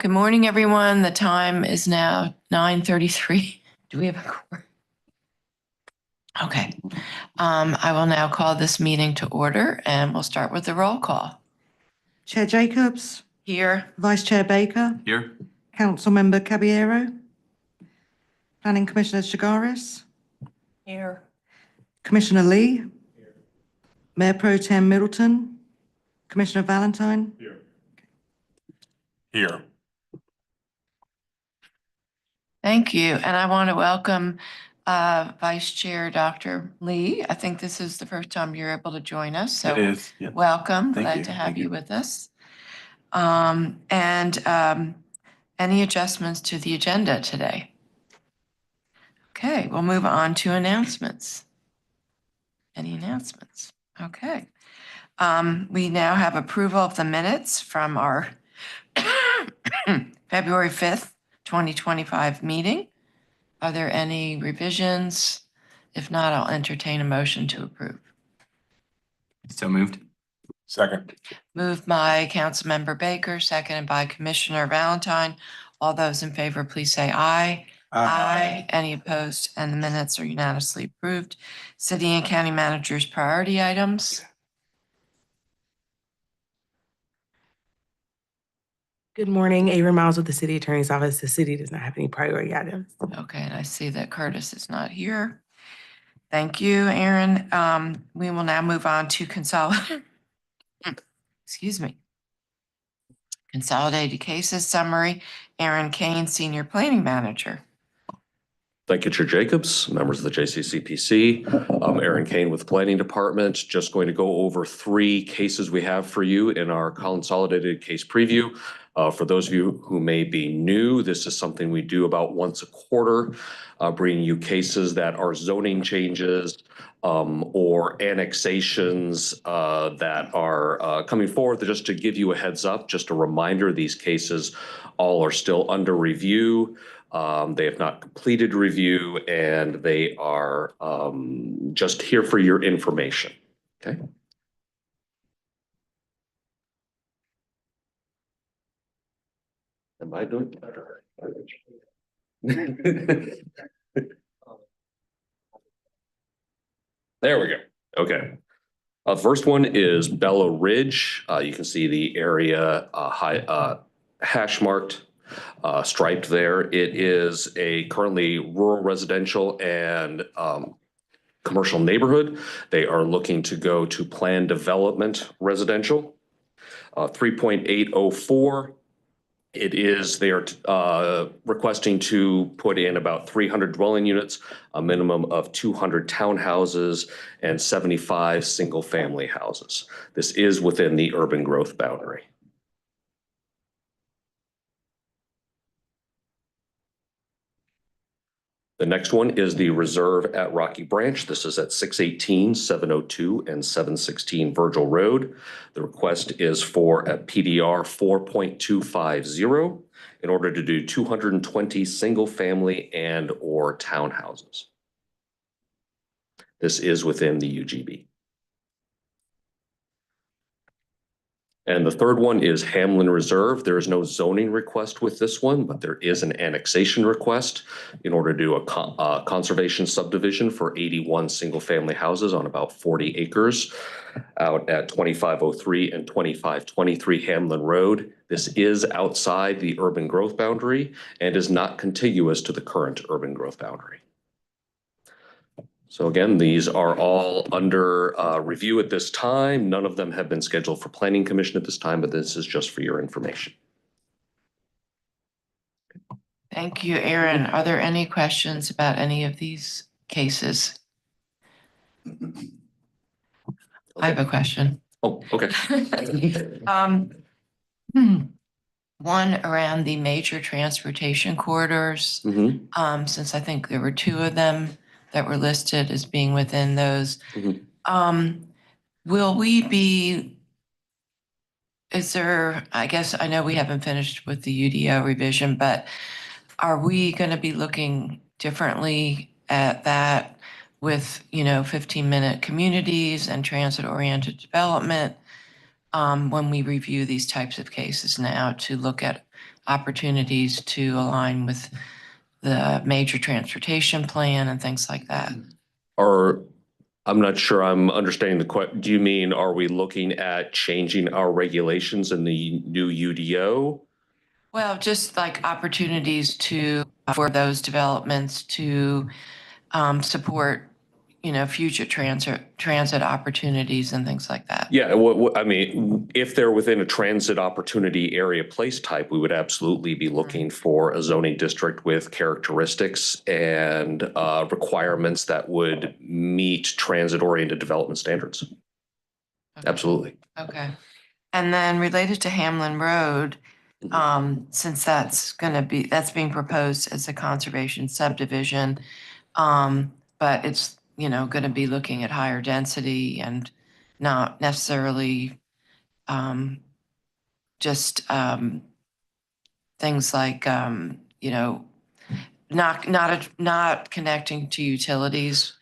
Good morning, everyone. The time is now 9:33. Do we have a quorum? Okay. I will now call this meeting to order, and we'll start with the roll call. Chair Jacobs. Here. Vice Chair Baker. Here. Councilmember Caballero. Planning Commissioner Chagaris. Here. Commissioner Lee. Here. Mayor Pro Tem Middleton. Commissioner Valentine. Here. Here. Thank you. And I want to welcome Vice Chair Dr. Lee. I think this is the first time you're able to join us. So it is. Yeah. Welcome. Thank Glad you. to have Thank you you with us. Any adjustments to the agenda today? Okay, we'll move on to announcements. Any announcements? Okay. We now have approval of the minutes from our February 5th, 2025 meeting. Are there any revisions? If not, I'll entertain a motion to approve. So moved. Second. Moved by Councilmember Baker, seconded by Commissioner Valentine. All those in favor, please say aye. Aye. Any opposed? And the minutes are unanimously approved. City and county managers' priority items. Good morning, Avery Miles with the City Attorney's Office. The city does not have any priority items. Okay, and I see that Curtis is not here. Thank you, Aaron. We will now move on to Consolidated Cases Summary. Aaron Kane, Senior Planning Manager. Thank you, Chair Jacobs, members of the JCCPC. I'm Aaron Kane with the Planning Department. Just going to go over 3 cases we have for you in our consolidated case preview. For those of you who may be new, this is something we do about once a quarter, bringing you cases that are zoning changes or annexations that are coming forth. Just to give you a heads up, just a reminder, these cases all are still under review. They have not completed review, and they are just here for your information. Okay. Am I doing better? There we go. Okay. The first one is Bella Ridge. You can see the area hash marked, striped there. It is a currently rural residential and commercial neighborhood. They are looking to go to planned development residential. 3.804. They are requesting to put in about 300 dwelling units, a minimum of 200 townhouses, and 75 single-family houses. This is within the urban growth boundary. The next one is the Reserve at Rocky Branch. This is at 618, 702, and 716 Virgil Road. The request is for a PDR 4.250 in order to do 220 single-family and or townhouses. This is within the UGB. And the third one is Hamlin Reserve. There is no zoning request with this one, but there is an annexation request in order to do a conservation subdivision for 81 single-family houses on about 40 acres out at 2503 and 2523 Hamlin Road. This is outside the urban growth boundary and is not contiguous to the current urban growth boundary. So again, these are all under review at this time. None of them have been scheduled for Planning Commission at this time, but this is just for your information. Thank you, Aaron. Are there any questions about any of these cases? Okay. I have a question. Oh, okay. One around the major transportation corridors, since I think there were 2 of them that were listed as being within those. Will we be, I guess I know we haven't finished with the UDO revision, but are we going to be looking differently at that with, 15-minute communities and transit-oriented development when we review these types of cases now to look at opportunities to align with the major transportation plan and things like that. Or I'm not sure I'm understanding the question. Do you mean, are we looking at changing our regulations in the new UDO? Well, just like opportunities for those developments to support, future transit opportunities and things like that. Yeah, I mean, if they're within a transit opportunity area place type, we would absolutely be looking for a zoning district with characteristics and requirements that would meet transit-oriented development standards. Okay. Absolutely. Okay. And then related to Hamlin Road, since that's being proposed as a conservation subdivision, but it's, going to be looking at higher density and not necessarily just things like, not connecting to utilities.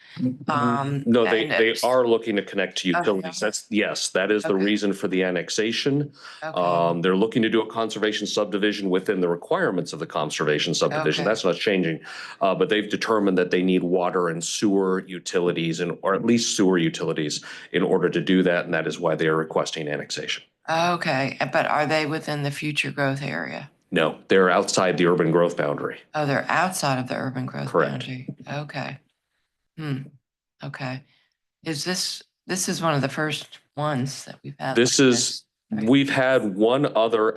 No, and they it's- are looking to connect to utilities. Okay. Yes, that is the Okay. reason for the annexation. Okay. They're looking to do a conservation subdivision within the requirements of the conservation subdivision. Okay. That's not changing. But they've determined that they need water and sewer utilities or at least sewer utilities in order to do that. And that is why they are requesting annexation. Okay, but are they within the future growth area? No, they're outside the urban growth boundary. Oh, they're outside of the urban growth Correct. boundary. Okay. Okay. This is one of the first ones that we've had. This like is, right? we've had one other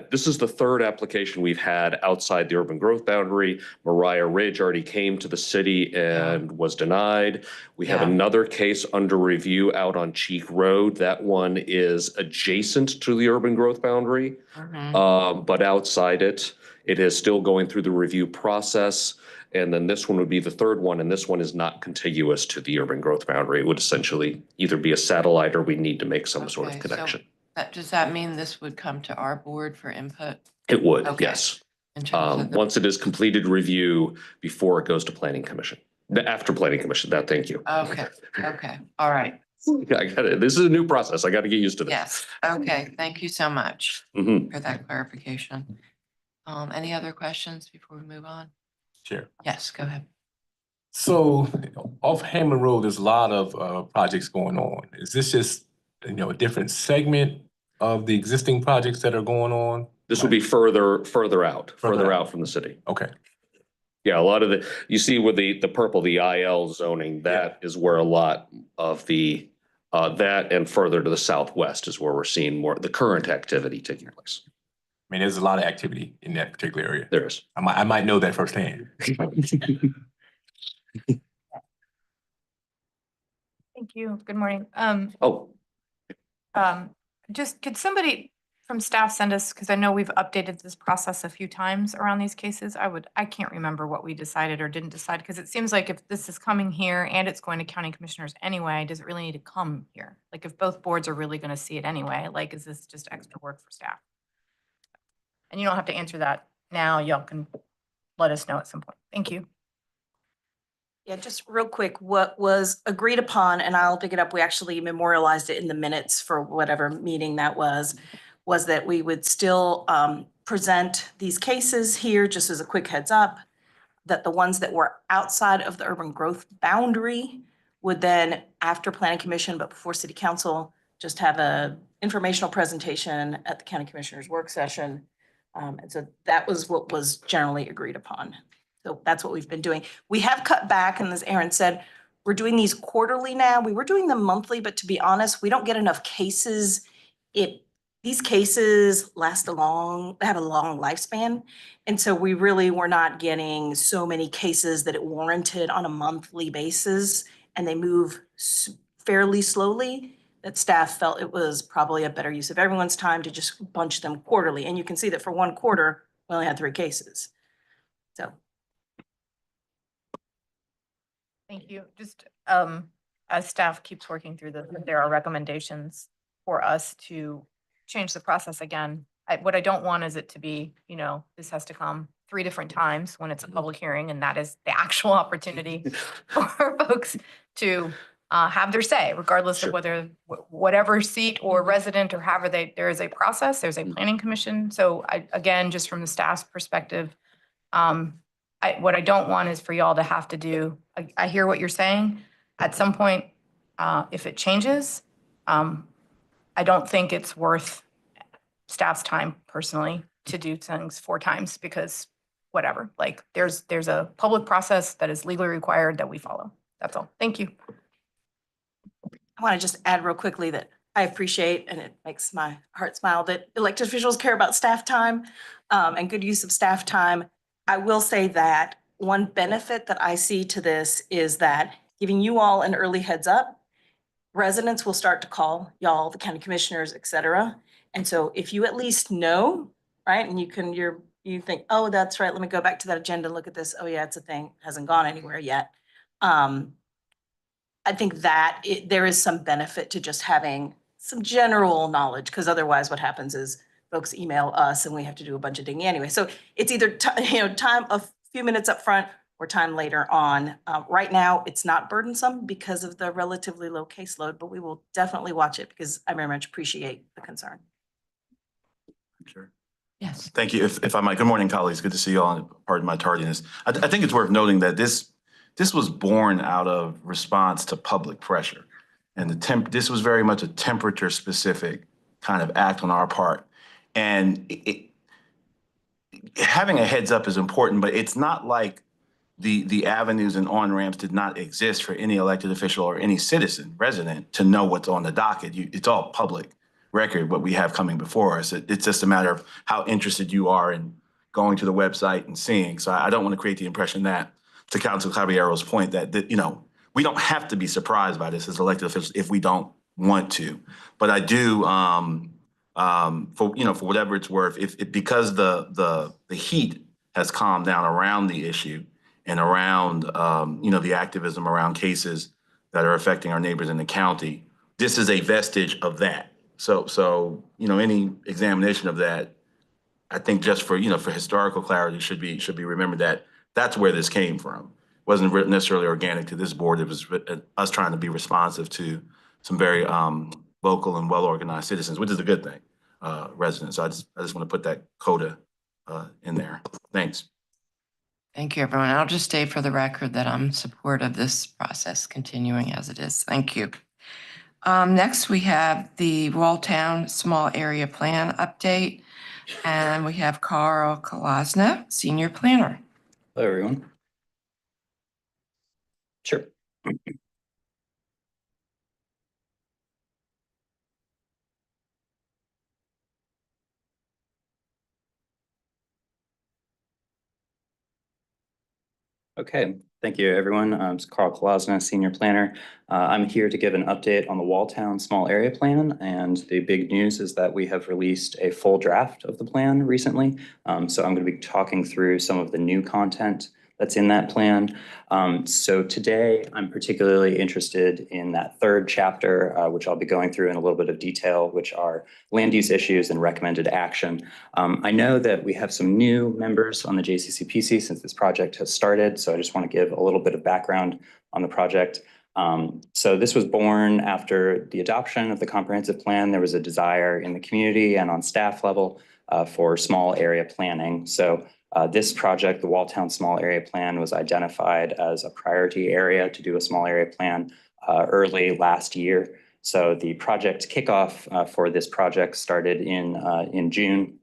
this is the third application we've had outside the urban growth boundary. Mariah Ridge already came to the city and was denied. We have Yeah. another case under review out on Cheek Road. That one is adjacent to the urban growth boundary, but outside it. It is still going through the review process. And then this one would be the third one, and this one is not contiguous to the urban growth boundary. It would essentially either be a satellite or we need to make some sort of Okay, so connection. Does that mean this would come to our board for input? It would, Okay. yes. In terms of Once it is completed review before it goes to planning commission, after planning commission, thank you. Okay, all right. I got it. This is a new process. I got to get used to this. Yes, okay, thank you so much Mhm. for that clarification. Any other questions before we move on? Chair. Yes, go ahead. So off Hammond Road, there's a lot of projects going on. Is this just, a different segment of the existing projects that are going on? This will be further out Further out from the city. Okay, Yeah, a lot of you see with the purple, the IL zoning, that is where a lot of the, that and further to the southwest is where we're seeing more, the current activity taking place. I mean, there's a lot of activity in that particular area. There is. I might know that firsthand. Thank you. Good morning. Oh, Just could somebody from staff send us, because I know we've updated this process a few times around these cases. I can't remember what we decided or didn't decide, because it seems like if this is coming here and it's going to county commissioners anyway, does it really need to come here? Like if both boards are really going to see it anyway, like, is this just extra work for staff? And you don't have to answer that now. Y'all can let us know at some point. Thank you. Yeah, just real quick, what was agreed upon, and I'll pick it up, we actually memorialized it in the minutes for whatever meeting that was that we would still present these cases here, just as a quick heads up, that the ones that were outside of the urban growth boundary would then, after planning commission, but before city council, just have a informational presentation at the county commissioners work session. And so that was what was generally agreed upon. So that's what we've been doing. We have cut back, and as Aaron said, we're doing these quarterly now. We were doing them monthly, but to be honest, we don't get enough cases. These cases last they have a long lifespan. And so we really were not getting so many cases that it warranted on a monthly basis, and they move fairly slowly, that staff felt it was probably a better use of everyone's time to just bunch them quarterly. And you can see that for one quarter, we only had 3 cases. So. Thank you. Just as staff keeps working through this, there are recommendations for us to change the process again. What I don't want is it to be, this has to come 3 different times when it's a public hearing, and that is the actual opportunity for folks to have their say, regardless Sure. of whether whatever seat or resident or however there is a process, there's a planning commission. So again, just from the staff's perspective, what I don't want is for y'all to have to do, I hear what you're saying. At some point, if it changes, I don't think it's worth staff's time personally to do things 4 times because whatever, like there's a public process that is legally required that we follow. That's all. Thank you. I want to just add real quickly that I appreciate, and it makes my heart smile, that elected officials care about staff time and good use of staff time. I will say that one benefit that I see to this is that giving you all an early heads up, residents will start to call y'all, the county commissioners, et cetera. And so if you at least know, right, and you think, oh, that's right, let me go back to that agenda, look at this. Oh yeah, it's a thing, hasn't gone anywhere yet. I think that there is some benefit to just having some general knowledge, because otherwise what happens is folks email us and we have to do a bunch of digging anyway. So it's either time a few minutes up front or time later on. Right now, it's not burdensome because of the relatively low caseload, but we will definitely watch it because I very much appreciate the concern. Sure. Yes. Thank you. If I might, good morning, colleagues. Good to see you all, and pardon my tardiness. I think it's worth noting that this was born out of response to public pressure. And this was very much a temperature-specific kind of act on our part. And having a heads up is important, but it's not like the avenues and on-ramps did not exist for any elected official or any citizen, resident, to know what's on the docket. It's all public record, what we have coming before us. It's just a matter of how interested you are in going to the website and seeing. So I don't want to create the impression that, to Council Caballero's point, that we don't have to be surprised by this as elected officials if we don't want to. But I do, for whatever it's worth, because the heat has calmed down around the issue and around the activism around cases that are affecting our neighbors in the county, this is a vestige of that. So any examination of that, I think just for historical clarity should be remembered that that's where this came from. It wasn't necessarily organic to this board. It was us trying to be responsive to some very vocal and well-organized citizens, which is a good thing, residents. So I just want to put that coda in there. Thanks. Thank you, everyone. I'll just state for the record that I'm in support of this process continuing as it is. Thank you. Next, we have the Walltown Small Area Plan update, and we have Carl Kolosna, Senior Planner. Hello, everyone. Sure. Okay, thank you, everyone. I'm Carl Kolosna, Senior Planner. I'm here to give an update on the Walltown Small Area Plan, and the big news is that we have released a full draft of the plan recently. So I'm going to be talking through some of the new content that's in that plan. So today, I'm particularly interested in that third chapter, which I'll be going through in a little bit of detail, which are land use issues and recommended action. I know that we have some new members on the JCCPC since this project has started, so I just want to give a little bit of background on the project. So this was born after the adoption of the comprehensive plan. There was a desire in the community and on staff level for small area planning. So this project, the Walltown Small Area Plan, was identified as a priority area to do a small area plan early last year. So the project kickoff for this project started in June,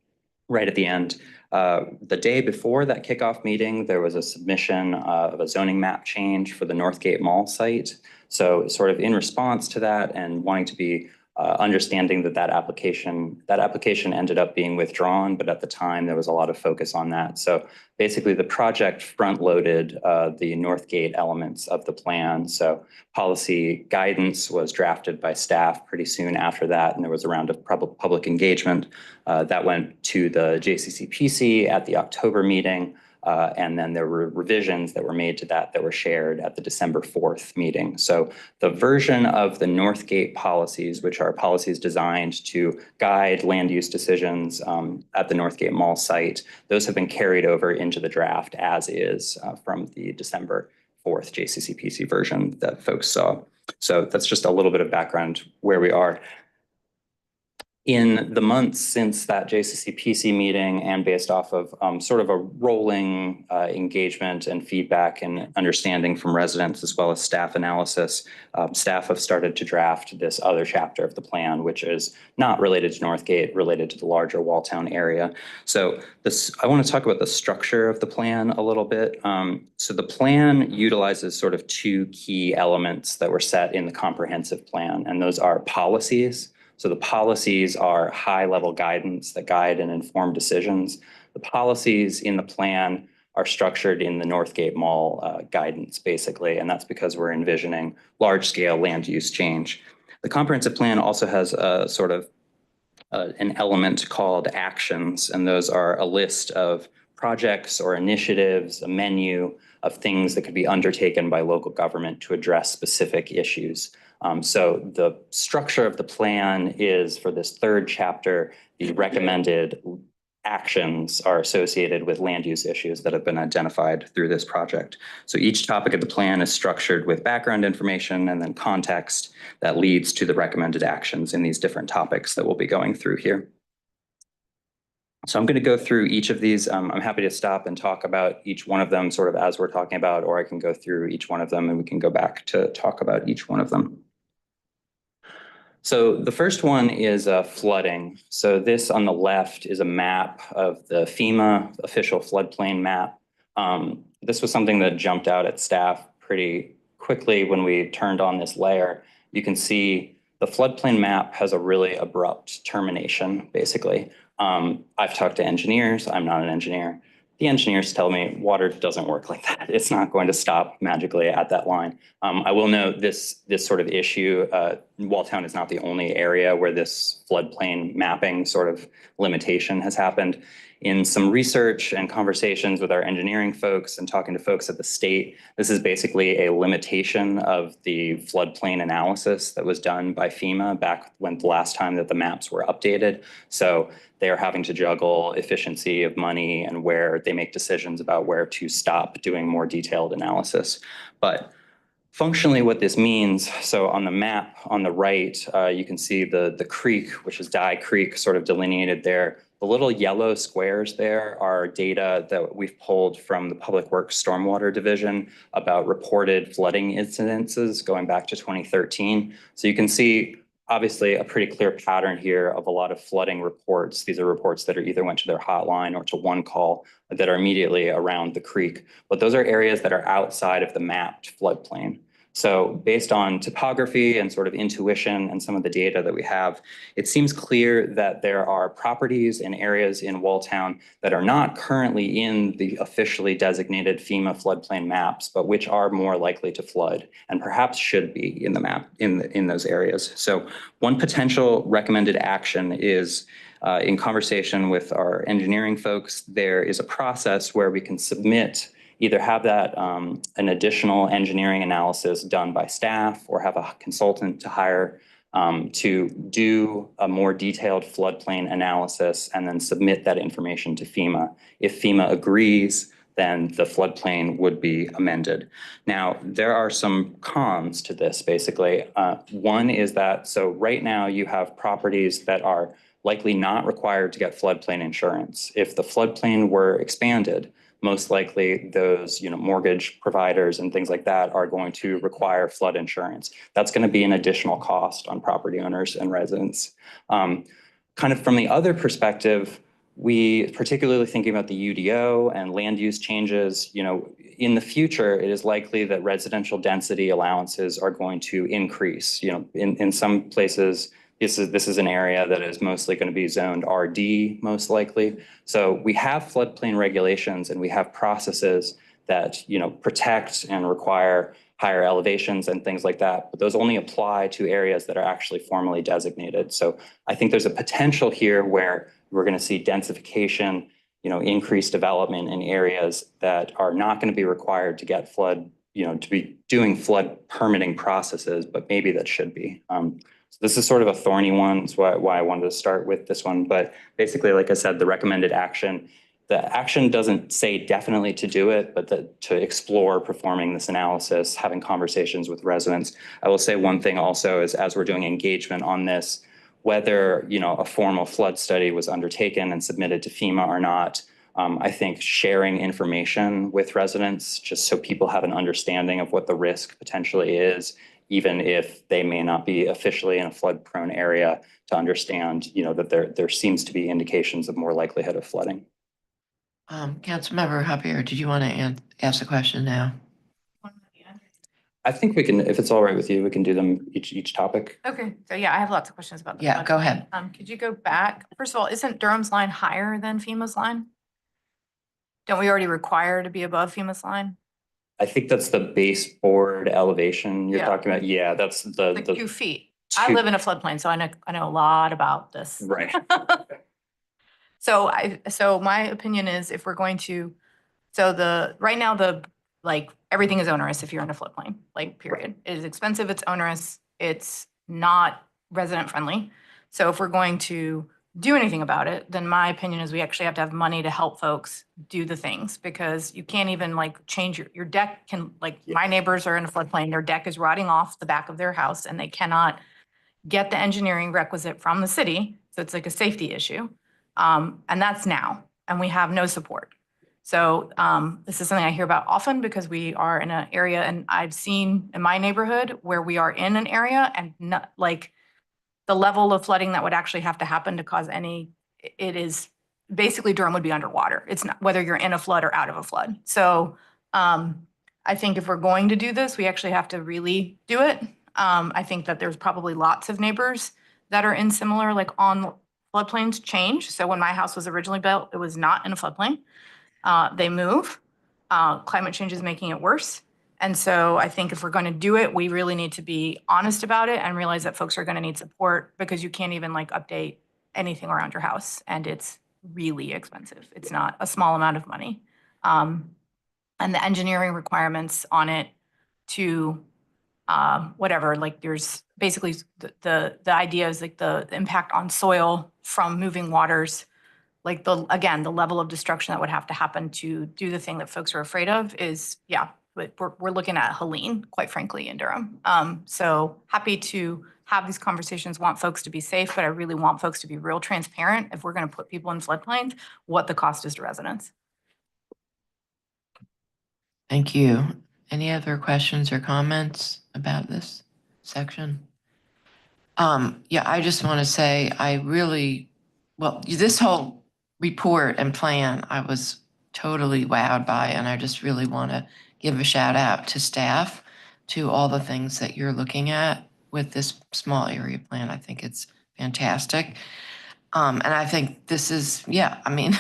right at the end. The day before that kickoff meeting, there was a submission of a zoning map change for the Northgate Mall site. So sort of in response to that and wanting to be understanding that application ended up being withdrawn, but at the time there was a lot of focus on that. So basically the project front-loaded the Northgate elements of the plan. So policy guidance was drafted by staff pretty soon after that, and there was a round of public engagement that went to the JCCPC at the October meeting. And then there were revisions that were made to that were shared at the December 4th meeting. So the version of the Northgate policies, which are policies designed to guide land use decisions at the Northgate Mall site, those have been carried over into the draft as is from the December fourth JCCPC version that folks saw. So that's just a little bit of background where we are. In the months since that JCCPC meeting and based off of sort of a rolling engagement and feedback and understanding from residents as well as staff analysis, staff have started to draft this other chapter of the plan, which is not related to Northgate, related to the larger Walltown area. So I want to talk about the structure of the plan a little bit. So the plan utilizes sort of two key elements that were set in the comprehensive plan, and those are policies. So the policies are high-level guidance that guide and inform decisions. The policies in the plan are structured in the Northgate Mall guidance, basically, and that's because we're envisioning large-scale land use change. The comprehensive plan also has a sort of an element called actions, and those are a list of projects or initiatives, a menu of things that could be undertaken by local government to address specific issues. So the structure of the plan is, for this third chapter, the recommended actions are associated with land use issues that have been identified through this project. So each topic of the plan is structured with background information and then context that leads to the recommended actions in these different topics that we'll be going through here. So I'm going to go through each of these. I'm happy to stop and talk about each one of them sort of as we're talking about, or I can go through each one of them and we can go back to talk about each one of them. So the first one is flooding. So this on the left is a map of the FEMA official floodplain map. This was something that jumped out at staff pretty quickly when we turned on this layer. You can see the floodplain map has a really abrupt termination, basically. I've talked to engineers. I'm not an engineer. The engineers tell me water doesn't work like that. It's not going to stop magically at that line. I will note this sort of issue, Walltown is not the only area where this floodplain mapping sort of limitation has happened. In some research and conversations with our engineering folks and talking to folks at the state, this is basically a limitation of the floodplain analysis that was done by FEMA back when the last time that the maps were updated. So they are having to juggle efficiency of money and where they make decisions about where to stop doing more detailed analysis. But functionally what this means, so on the map on the right, you can see the creek, which is Dye Creek, sort of delineated there. The little yellow squares there are data that we've pulled from the Public Works Stormwater Division about reported flooding incidences going back to 2013. So you can see obviously a pretty clear pattern here of a lot of flooding reports. These are reports that are either went to their hotline or to one call that are immediately around the creek. But those are areas that are outside of the mapped floodplain. So based on topography and sort of intuition and some of the data that we have, it seems clear that there are properties and areas in Walltown that are not currently in the officially designated FEMA floodplain maps, but which are more likely to flood and perhaps should be in the map in those areas. So one potential recommended action is in conversation with our engineering folks, there is a process where we can submit either have that an additional engineering analysis done by staff or have a consultant to hire to do a more detailed floodplain analysis and then submit that information to FEMA. If FEMA agrees, then the floodplain would be amended. Now, there are some cons to this, basically. One is that, so right now you have properties that are likely not required to get floodplain insurance. If the floodplain were expanded, most likely those mortgage providers and things like that are going to require flood insurance. That's going to be an additional cost on property owners and residents. Kind of from the other perspective, we particularly thinking about the UDO and land use changes, in the future, it is likely that residential density allowances are going to increase. In some places, this is an area that is mostly going to be zoned RD, most likely. So we have floodplain regulations and we have processes that protect and require higher elevations and things like that, but those only apply to areas that are actually formally designated. So I think there's a potential here where we're going to see densification, increased development in areas that are not going to be required to get flood, to be doing flood permitting processes, but maybe that should be. So this is sort of a thorny one. That's why I wanted to start with this one. But basically, like I said, the recommended action, the action doesn't say definitely to do it, but to explore performing this analysis, having conversations with residents. I will say one thing also is as we're doing engagement on this, whether, you know, a formal flood study was undertaken and submitted to FEMA or not, I think sharing information with residents, just so people have an understanding of what the risk potentially is, even if they may not be officially in a flood prone area, to understand, you know, that there seems to be indications of more likelihood of flooding. Councilmember Javier, did you want to ask a question now? I think we can, if it's all right with you, we can do them each topic. Okay, so yeah, I have lots of questions about the Yeah, flood. go ahead. Could you go back? First of all, isn't Durham's line higher than FEMA's line? Don't we already require to be above FEMA's line? I think that's the baseboard elevation you're Yeah. talking about. Yeah, that's Like 2 feet. I live in a floodplain, so I know a lot about this. Right. So my opinion is if we're going to, right now like everything is onerous if you're in a floodplain, like period. It is expensive, it's onerous, it's not resident friendly. So if we're going to do anything about it, then my opinion is we actually have to have money to help folks do the things, because you can't even like change your deck can, like my neighbors are in a floodplain, their deck is rotting off the back of their house and they cannot get the engineering requisite from the city. So it's like a safety issue. And that's now, and we have no support. So this is something I hear about often because we are in an area, and I've seen in my neighborhood where we are in an area and not like the level of flooding that would actually have to happen to cause it is basically Durham would be underwater. It's not whether you're in a flood or out of a flood. So I think if we're going to do this, we actually have to really do it. I think that there's probably lots of neighbors that are in similar, like on floodplains change. So when my house was originally built, it was not in a floodplain. They move. Climate change is making it worse. And so I think if we're going to do it, we really need to be honest about it and realize that folks are going to need support, because you can't even like update anything around your house. And it's really expensive. It's not a small amount of money. And the engineering requirements on it to whatever, like there's basically the idea is like the impact on soil from moving waters, like again, the level of destruction that would have to happen to do the thing that folks are afraid of is, yeah, but we're looking at Helene, quite frankly, in Durham. So happy to have these conversations, want folks to be safe, but I really want folks to be real transparent if we're going to put people in floodplains, what the cost is to residents. Thank you. Any other questions or comments about this section? Yeah, I just want to say this whole report and plan, I was totally wowed by, and I just really want to give a shout out to staff, to all the things that you're looking at with this small area plan. I think it's fantastic. And I think this is, I mean,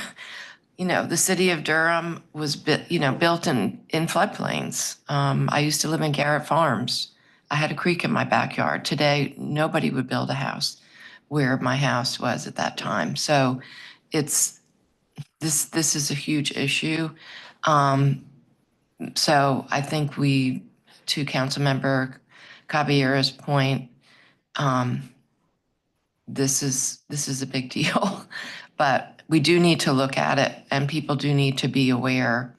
the city of Durham was built in floodplains. I used to live in Garrett Farms. I had a creek in my backyard. Today, nobody would build a house where my house was at that time. So this is a huge issue. So I think to Councilmember Caballero's point, this is a big deal, but we do need to look at it, and people do need to be aware,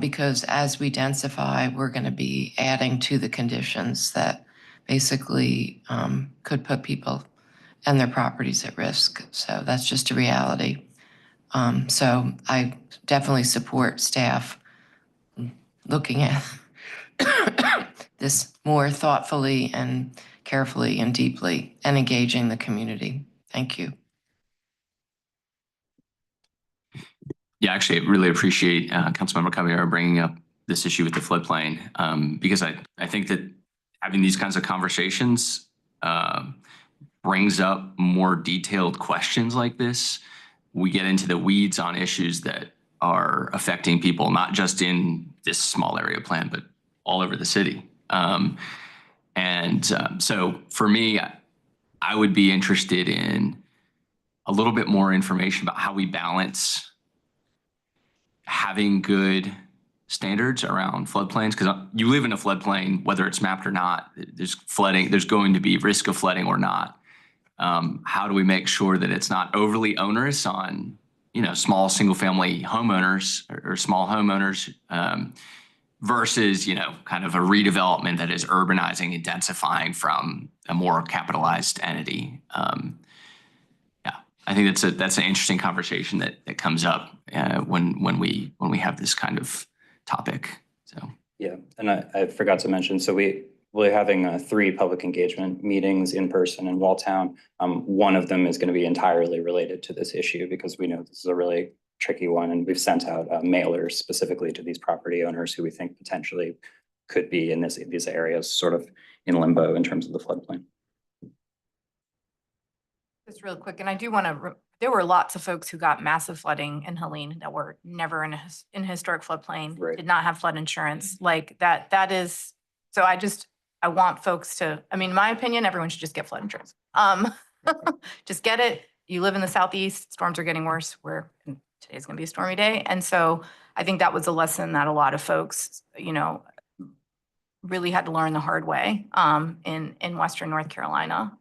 because as we densify, we're going to be adding to the conditions that basically could put people and their properties at risk. So that's just a reality. So I definitely support staff looking at this more thoughtfully and carefully and deeply, and engaging the community. Thank you. Yeah, actually, I really appreciate Councilmember Caballero bringing up this issue with the floodplain, because I think that having these kinds of conversations brings up more detailed questions like this. We get into the weeds on issues that are affecting people, not just in this small area plan, but all over the city. So for me, I would be interested in a little bit more information about how we balance having good standards around floodplains, because you live in a floodplain, whether it's mapped or not, there's flooding, there's going to be risk of flooding or not. How do we make sure that it's not overly onerous on small single-family homeowners or small homeowners versus, kind of a redevelopment that is urbanizing and densifying from a more capitalized entity. Yeah, I think that's an interesting conversation that comes up when we have this kind of topic. So Yeah, and I forgot to mention, so we're having 3 public engagement meetings in person in Walltown. One of them is going to be entirely related to this issue because we know this is a really tricky one, and we've sent out mailers specifically to these property owners who we think potentially could be in these areas sort of in limbo in terms of the floodplain. Just real quick, and I do want to, there were lots of folks who got massive flooding in Helene that were never in a historic floodplain, Right. did not have flood insurance. Like that is, so I want folks to, I mean, in my opinion, everyone should just get flood insurance. Just get it. You live in the Southeast, storms are getting worse. Today's gonna be a stormy day. And so I think that was a lesson that a lot of folks, really had to learn the hard way in Western North Carolina.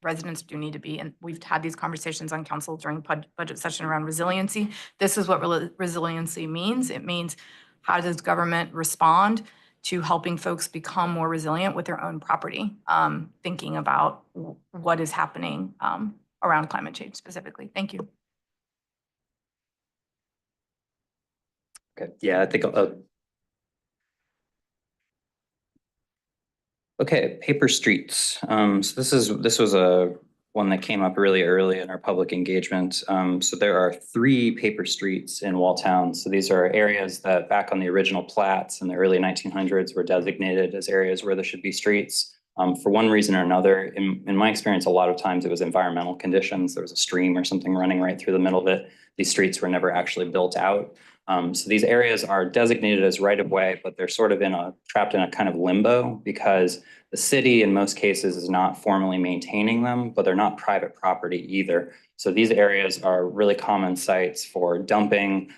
Residents do need to be, and we've had these conversations on council during budget session around resiliency. This is what resiliency means. It means how does government respond to helping folks become more resilient with their own property, thinking about what is happening around climate change specifically. Thank you. Okay, yeah, I think okay, paper streets. So this was a one that came up really early in our public engagement. So there are 3 paper streets in Walltown. So these are areas that back on the original plats in the early 1900s were designated as areas where there should be streets. For one reason or another, in my experience, a lot of times it was environmental conditions. There was a stream or something running right through the middle of it. These streets were never actually built out. So these areas are designated as right-of-way, but they're sort of trapped in a kind of limbo because the city in most cases is not formally maintaining them, but they're not private property either. So these areas are really common sites for dumping,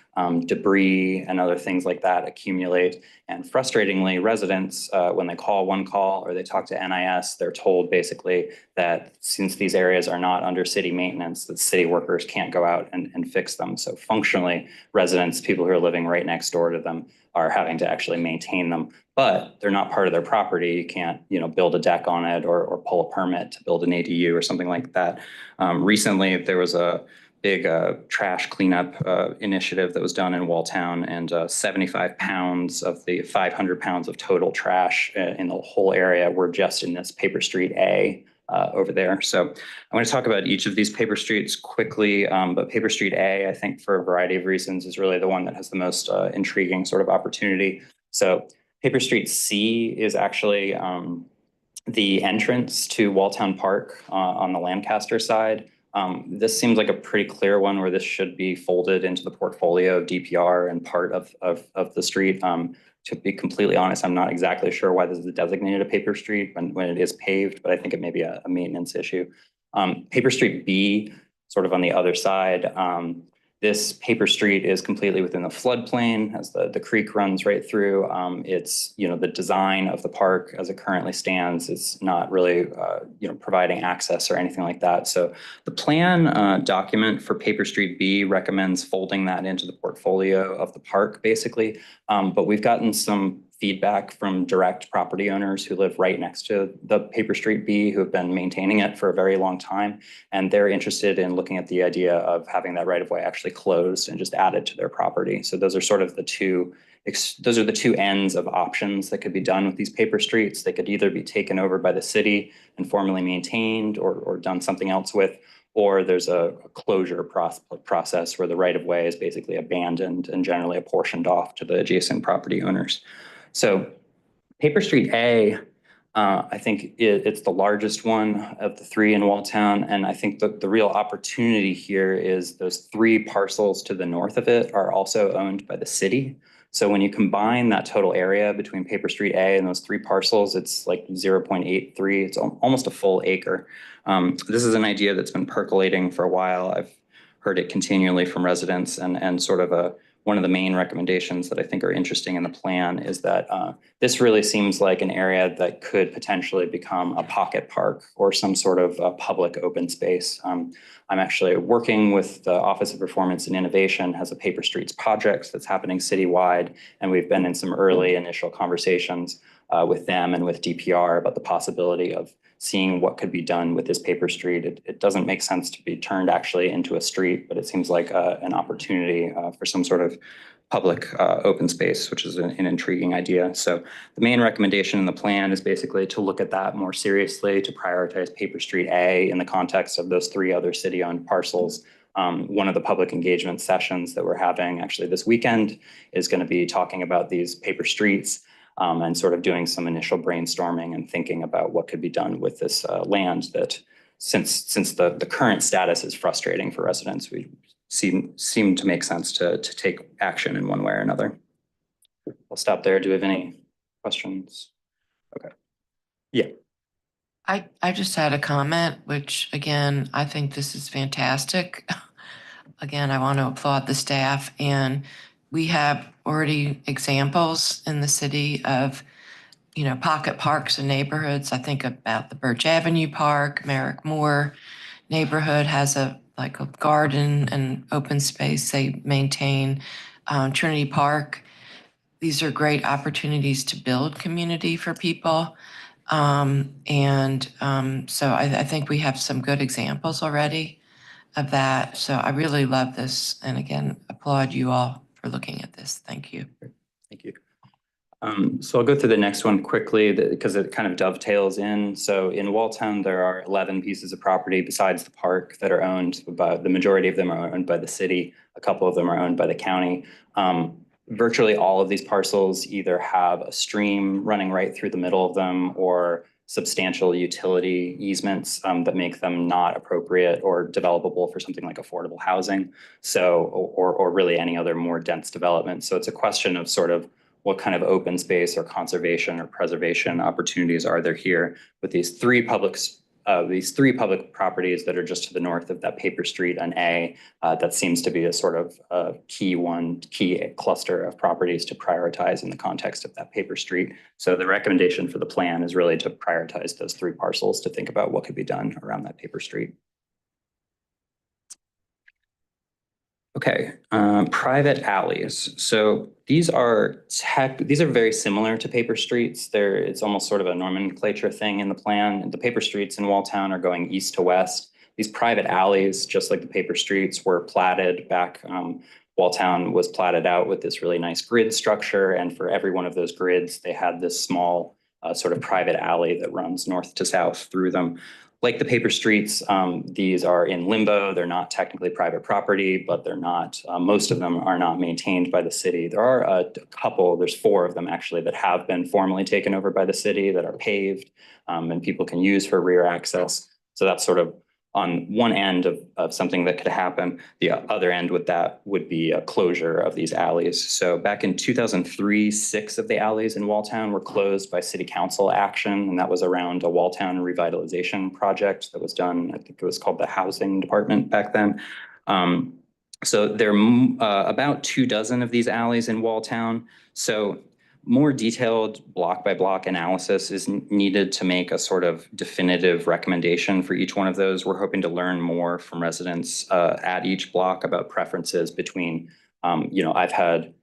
debris and other things like that accumulate. And frustratingly, residents, when they call one call or they talk to NIS, they're told basically that since these areas are not under city maintenance, that city workers can't go out and fix them. So functionally, residents, people who are living right next door to them, are having to actually maintain them, but they're not part of their property. You can't, build a deck on it or pull a permit to build an ADU or something like that. Recently, there was a big trash cleanup initiative that was done in Walltown, and 75 pounds of the 500 pounds of total trash in the whole area were just in this paper street A over there. So I'm going to talk about each of these paper streets quickly, but paper street A, I think for a variety of reasons, is really the one that has the most intriguing sort of opportunity. So paper street C is actually the entrance to Walltown Park on the Lancaster side. This seems like a pretty clear one where this should be folded into the portfolio of DPR and part of the street. To be completely honest, I'm not exactly sure why this is designated a paper street when it is paved, but I think it may be a maintenance issue. Paper street B, sort of on the other side, this paper street is completely within the floodplain as the creek runs right through. It's, the design of the park as it currently stands is not really, providing access or anything like that. So the plan document for paper street B recommends folding that into the portfolio of the park, basically. But we've gotten some feedback from direct property owners who live right next to the paper street B, who have been maintaining it for a very long time. And they're interested in looking at the idea of having that right of way actually closed and just added to their property. So those are sort of the two ends of options that could be done with these paper streets. They could either be taken over by the city and formally maintained or done something else with, or there's a closure process where the right of way is basically abandoned and generally apportioned off to the adjacent property owners. So paper street A, I think it's the largest one of the 3 in Walltown. And I think the real opportunity here is those 3 parcels to the north of it are also owned by the city. So when you combine that total area between paper street A and those 3 parcels, it's like 0.83. It's almost a full acre. This is an idea that's been percolating for a while. I've heard it continually from residents and sort of one of the main recommendations that I think are interesting in the plan is that this really seems like an area that could potentially become a pocket park or some sort of public open space. I'm actually working with the Office of Performance and Innovation, has a Paper Streets project that's happening citywide, and we've been in some early initial conversations with them and with DPR about the possibility of seeing what could be done with this paper street. It doesn't make sense to be turned actually into a street, but it seems like an opportunity for some sort of public open space, which is an intriguing idea. So the main recommendation in the plan is basically to look at that more seriously, to prioritize Paper Street A in the context of those 3 other city-owned parcels. One of the public engagement sessions that we're having actually this weekend is going to be talking about these paper streets. And sort of doing some initial brainstorming and thinking about what could be done with this land that since the current status is frustrating for residents, we seem to make sense to take action in one way or another. I'll stop there. Do we have any questions? Okay. Yeah. I just had a comment, which again, I think this is fantastic. Again, I want to applaud the staff, and we have already examples in the city of, you know, pocket parks and neighborhoods. I think about the Birch Avenue Park, Merrick Moore neighborhood has a garden and open space they maintain. Trinity Park. These are great opportunities to build community for people. So I think we have some good examples already of that. So I really love this. And again, applaud you all for looking at this. Thank you. Thank you. So I'll go through the next one quickly because it kind of dovetails in. So in Walltown, there are 11 pieces of property besides the park that are owned, but the majority of them are owned by the city. A couple of them are owned by the county. Virtually all of these parcels either have a stream running right through the middle of them or substantial utility easements that make them not appropriate or developable for something like affordable housing. So, or really any other more dense development. So it's a question of sort of what kind of open space or conservation or preservation opportunities are there here with these three public properties that are just to the north of that paper street on A. That seems to be a sort of key cluster of properties to prioritize in the context of that paper street. So the recommendation for the plan is really to prioritize those 3 parcels to think about what could be done around that paper street. Okay, private alleys. So these are very similar to paper streets. It's almost sort of a nomenclature thing in the plan. The paper streets in Walltown are going east to west. These private alleys, just like the paper streets, were platted back. Walltown was platted out with this really nice grid structure, and for every one of those grids, they had this small sort of private alley that runs north to south through them. Like the paper streets, these are in limbo. They're not technically private property, but they're not, most of them are not maintained by the city. There are a couple, there's 4 of them actually that have been formally taken over by the city that are paved and people can use for rear access. So that's sort of on one end of something that could happen. The other end with that would be a closure of these alleys. So back in 2003, 6 of the alleys in Walltown were closed by city council action, and that was around a Walltown revitalization project that was done. I think it was called the housing department back then. So there are about 24 of these alleys in Walltown. So more detailed block by block analysis is needed to make a sort of definitive recommendation for each one of those. We're hoping to learn more from residents at each block about preferences between, I've had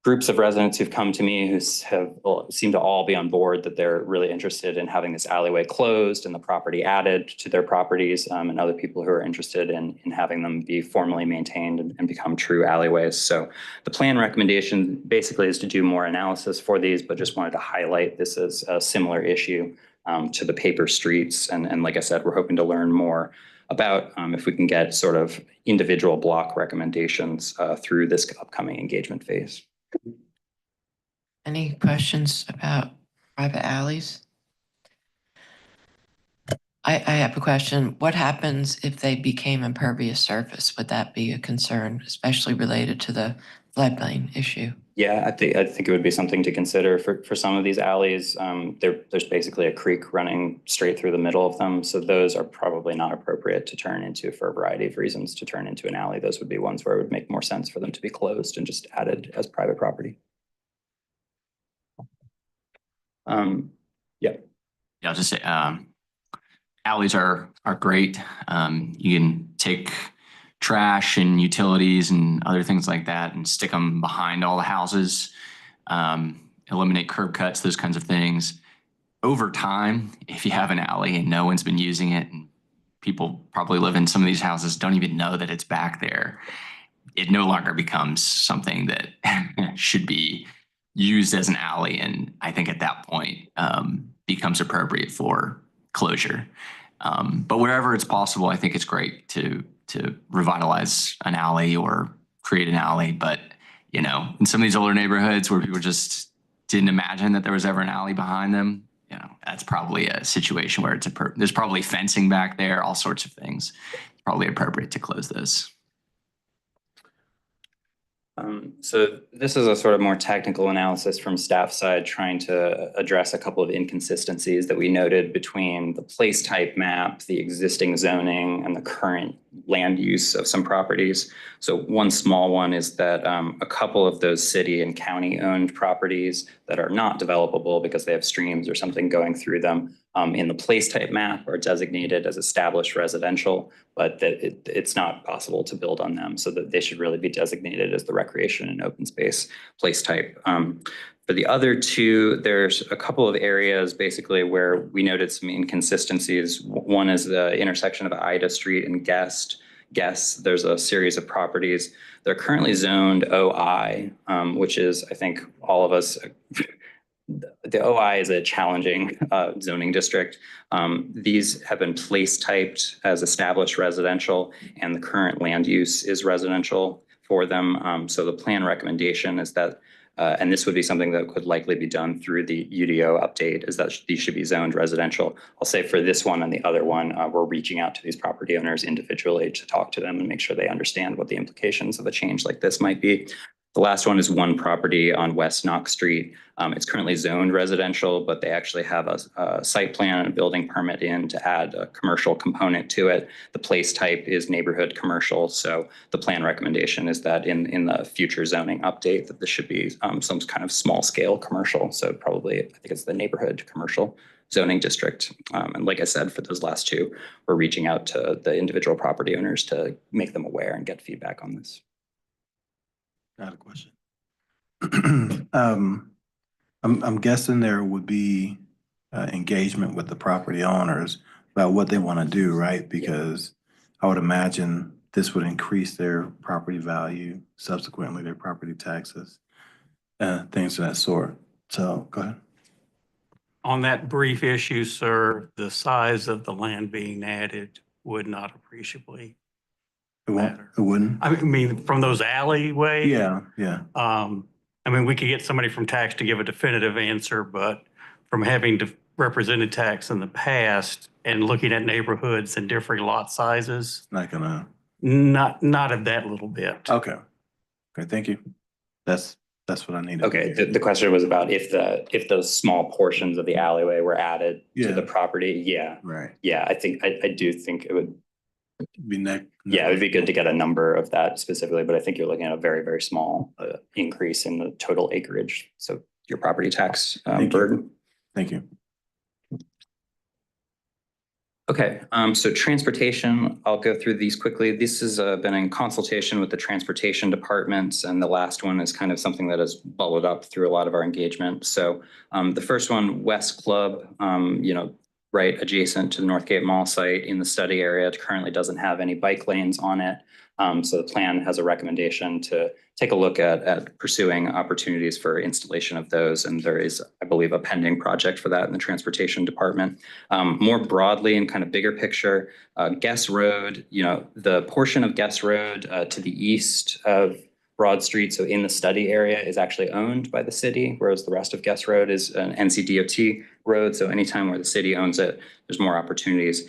groups of residents who've come to me who seem to all be on board that they're really interested in having this alleyway closed and the property added to their properties, and other people who are interested in having them be formally maintained and become true alleyways. So the plan recommendation basically is to do more analysis for these, but just wanted to highlight this as a similar issue to the paper streets. And like I said, we're hoping to learn more about if we can get sort of individual block recommendations through this upcoming engagement phase. Any questions about private alleys? I have a question. What happens if they became impervious surface? Would that be a concern, especially related to the floodplain issue? Yeah, I think it would be something to consider for some of these alleys. There's basically a creek running straight through the middle of them. So those are probably not appropriate to turn into, for a variety of reasons, to turn into an alley. Those would be ones where it would make more sense for them to be closed and just added as private property. Yeah. Yeah, I'll just say, alleys are great. You can take trash and utilities and other things like that and stick them behind all the houses, eliminate curb cuts, those kinds of things. Over time, if you have an alley and no one's been using it, and people probably live in some of these houses don't even know that it's back there, it no longer becomes something that should be used as an alley. And I think at that point, becomes appropriate for closure. But wherever it's possible, I think it's great to revitalize an alley or create an alley. But, you know, in some of these older neighborhoods where people just didn't imagine that there was ever an alley behind them, you know, that's probably a situation where there's probably fencing back there, all sorts of things. It's probably appropriate to close this. So this is a sort of more technical analysis from staff side, trying to address a couple of inconsistencies that we noted between the place type map, the existing zoning, and the current land use of some properties. So one small one is that a couple of those city and county owned properties that are not developable because they have streams or something going through them in the place type map are designated as established residential, but that it's not possible to build on them, so that they should really be designated as the recreation and open space place type. For the other two, there's a couple of areas basically where we noted some inconsistencies. One is the intersection of Ida Street and Guest. There's a series of properties. They're currently zoned OI, which is, I think all of us, the OI is a challenging zoning district. These have been place typed as established residential, and the current land use is residential for them. So the plan recommendation is that, and this would be something that could likely be done through the UDO update, is that these should be zoned residential. I'll say for this one and the other one, we're reaching out to these property owners individually to talk to them and make sure they understand what the implications of a change like this might be. The last one is one property on West Knox Street. It's currently zoned residential, but they actually have a site plan and a building permit in to add a commercial component to it. The place type is neighborhood commercial. So the plan recommendation is that in the future zoning update, that this should be some kind of small scale commercial. So probably, I think it's the neighborhood commercial zoning district. And like I said, for those last two, we're reaching out to the individual property owners to make them aware and get feedback on this. Got a question. I'm guessing there would be engagement with the property owners about what they want to do, right? Because I would imagine this would increase their property value, subsequently their property taxes, things of that sort. So go ahead. On that brief issue, sir, the size of the land being added would not appreciably matter. It wouldn't? I mean, from those alleyways. Yeah. I mean, we could get somebody from tax to give a definitive answer, but from having represented tax in the past and looking at neighborhoods and differing lot sizes. Not gonna. Not of that little bit. Okay. Okay, thank you. That's what I needed. Okay, the question was about if those small portions of the alleyway were added to the property. Yeah. Right. Yeah, I do think it would be yeah, it would be good to get a number of that specifically, but I think you're looking at a very, very small increase in the total acreage. So your property tax burden. Thank you. Okay, so transportation, I'll go through these quickly. This has been in consultation with the transportation departments, and the last one is kind of something that has bubbled up through a lot of our engagement. So the first one, West Club, right adjacent to the Northgate Mall site in the study area, it currently doesn't have any bike lanes on it. So the plan has a recommendation to take a look at pursuing opportunities for installation of those. And there is, I believe, a pending project for that in the transportation department. More broadly and kind of bigger picture, Guess Road, the portion of Guess Road to the east of Broad Street, so in the study area, is actually owned by the city, whereas the rest of Guess Road is an NCDOT road. So anytime where the city owns it, there's more opportunities.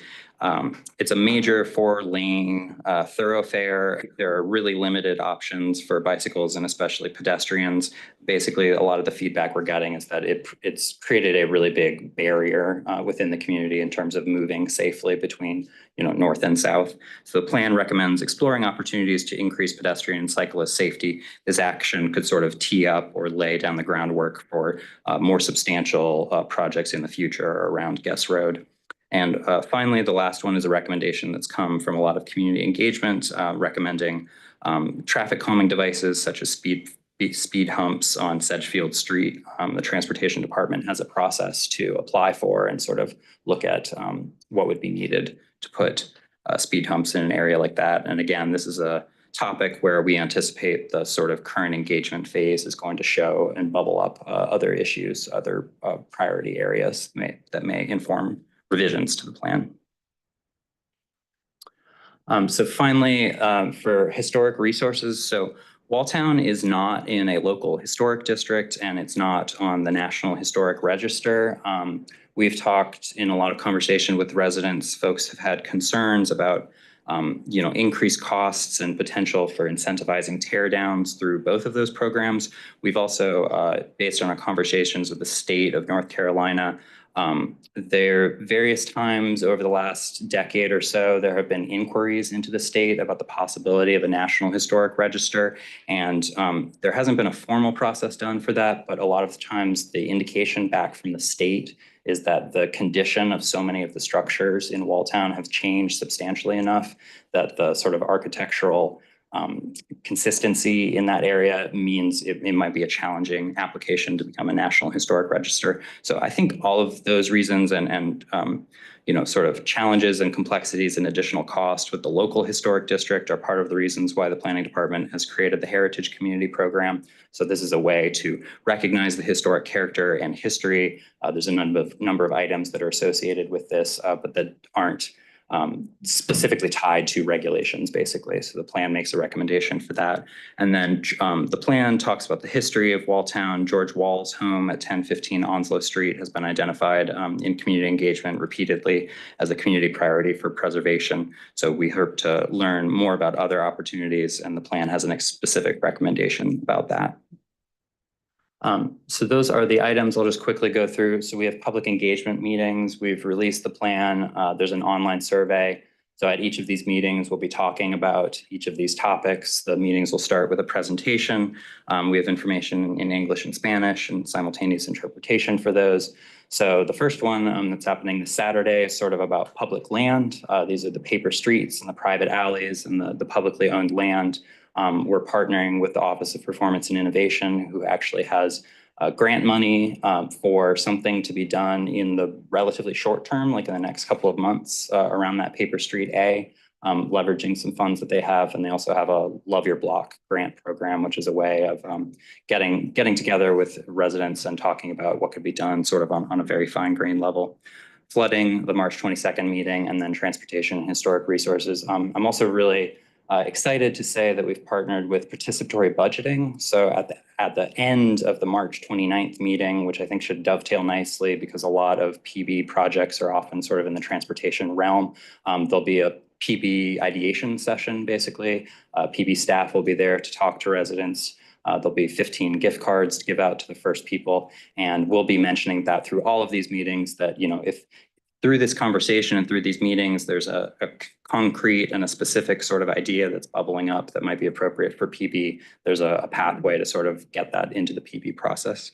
It's a major 4-lane thoroughfare. There are really limited options for bicycles and especially pedestrians. Basically, a lot of the feedback we're getting is that it's created a really big barrier within the community in terms of moving safely between north and south. So the plan recommends exploring opportunities to increase pedestrian and cyclist safety. This action could sort of tee up or lay down the groundwork for more substantial projects in the future around Guest Road. And finally, the last one is a recommendation that's come from a lot of community engagement, recommending traffic calming devices such as speed humps on Sedgefield Street. The Transportation Department has a process to apply for and sort of look at what would be needed to put speed humps in an area like that. And again, this is a topic where we anticipate the sort of current engagement phase is going to show and bubble up other issues, other priority areas that may inform revisions to the plan. So finally, for historic resources, so Walltown is not in a local historic district and it's not on the National Historic Register. We've talked in a lot of conversation with residents. Folks have had concerns about increased costs and potential for incentivizing tear downs through both of those programs. We've also, based on our conversations with the state of North Carolina, there various times over the last decade or so, there have been inquiries into the state about the possibility of a National Historic Register. And there hasn't been a formal process done for that, but a lot of the times the indication back from the state is that the condition of so many of the structures in Walltown have changed substantially enough that the sort of architectural consistency in that area means it might be a challenging application to become a National Historic Register. So I think all of those reasons and sort of challenges and complexities and additional cost with the local historic district are part of the reasons why the Planning Department has created the Heritage Community Program. So this is a way to recognize the historic character and history. There's a number of items that are associated with this, but that aren't specifically tied to regulations, basically. So the plan makes a recommendation for that. And then the plan talks about the history of Walltown. George Wall's home at 1015 Onslow Street has been identified in community engagement repeatedly as a community priority for preservation. So we hope to learn more about other opportunities, and the plan has a specific recommendation about that. So those are the items I'll just quickly go through. So we have public engagement meetings. We've released the plan. There's an online survey. So at each of these meetings, we'll be talking about each of these topics. The meetings will start with a presentation. We have information in English and Spanish and simultaneous interpretation for those. So the first one that's happening this Saturday is sort of about public land. These are the paper streets and the private alleys and the publicly owned land. We're partnering with the Office of Performance and Innovation, who actually has grant money for something to be done in the relatively short term, like in the next couple of months around that Paper Street A, leveraging some funds that they have. And they also have a Love Your Block grant program, which is a way of getting together with residents and talking about what could be done sort of on a very fine grained level. Flooding, the March 22nd meeting, and then transportation and historic resources. I'm also really excited to say that we've partnered with participatory budgeting. So at the end of the March 29th meeting, which I think should dovetail nicely because a lot of PB projects are often sort of in the transportation realm, there'll be a PB ideation session, basically. PB staff will be there to talk to residents. There'll be 15 gift cards to give out to the first people. And we'll be mentioning that through all of these meetings that, if through this conversation and through these meetings, there's a concrete and a specific sort of idea that's bubbling up that might be appropriate for PB. There's a pathway to sort of get that into the PB process.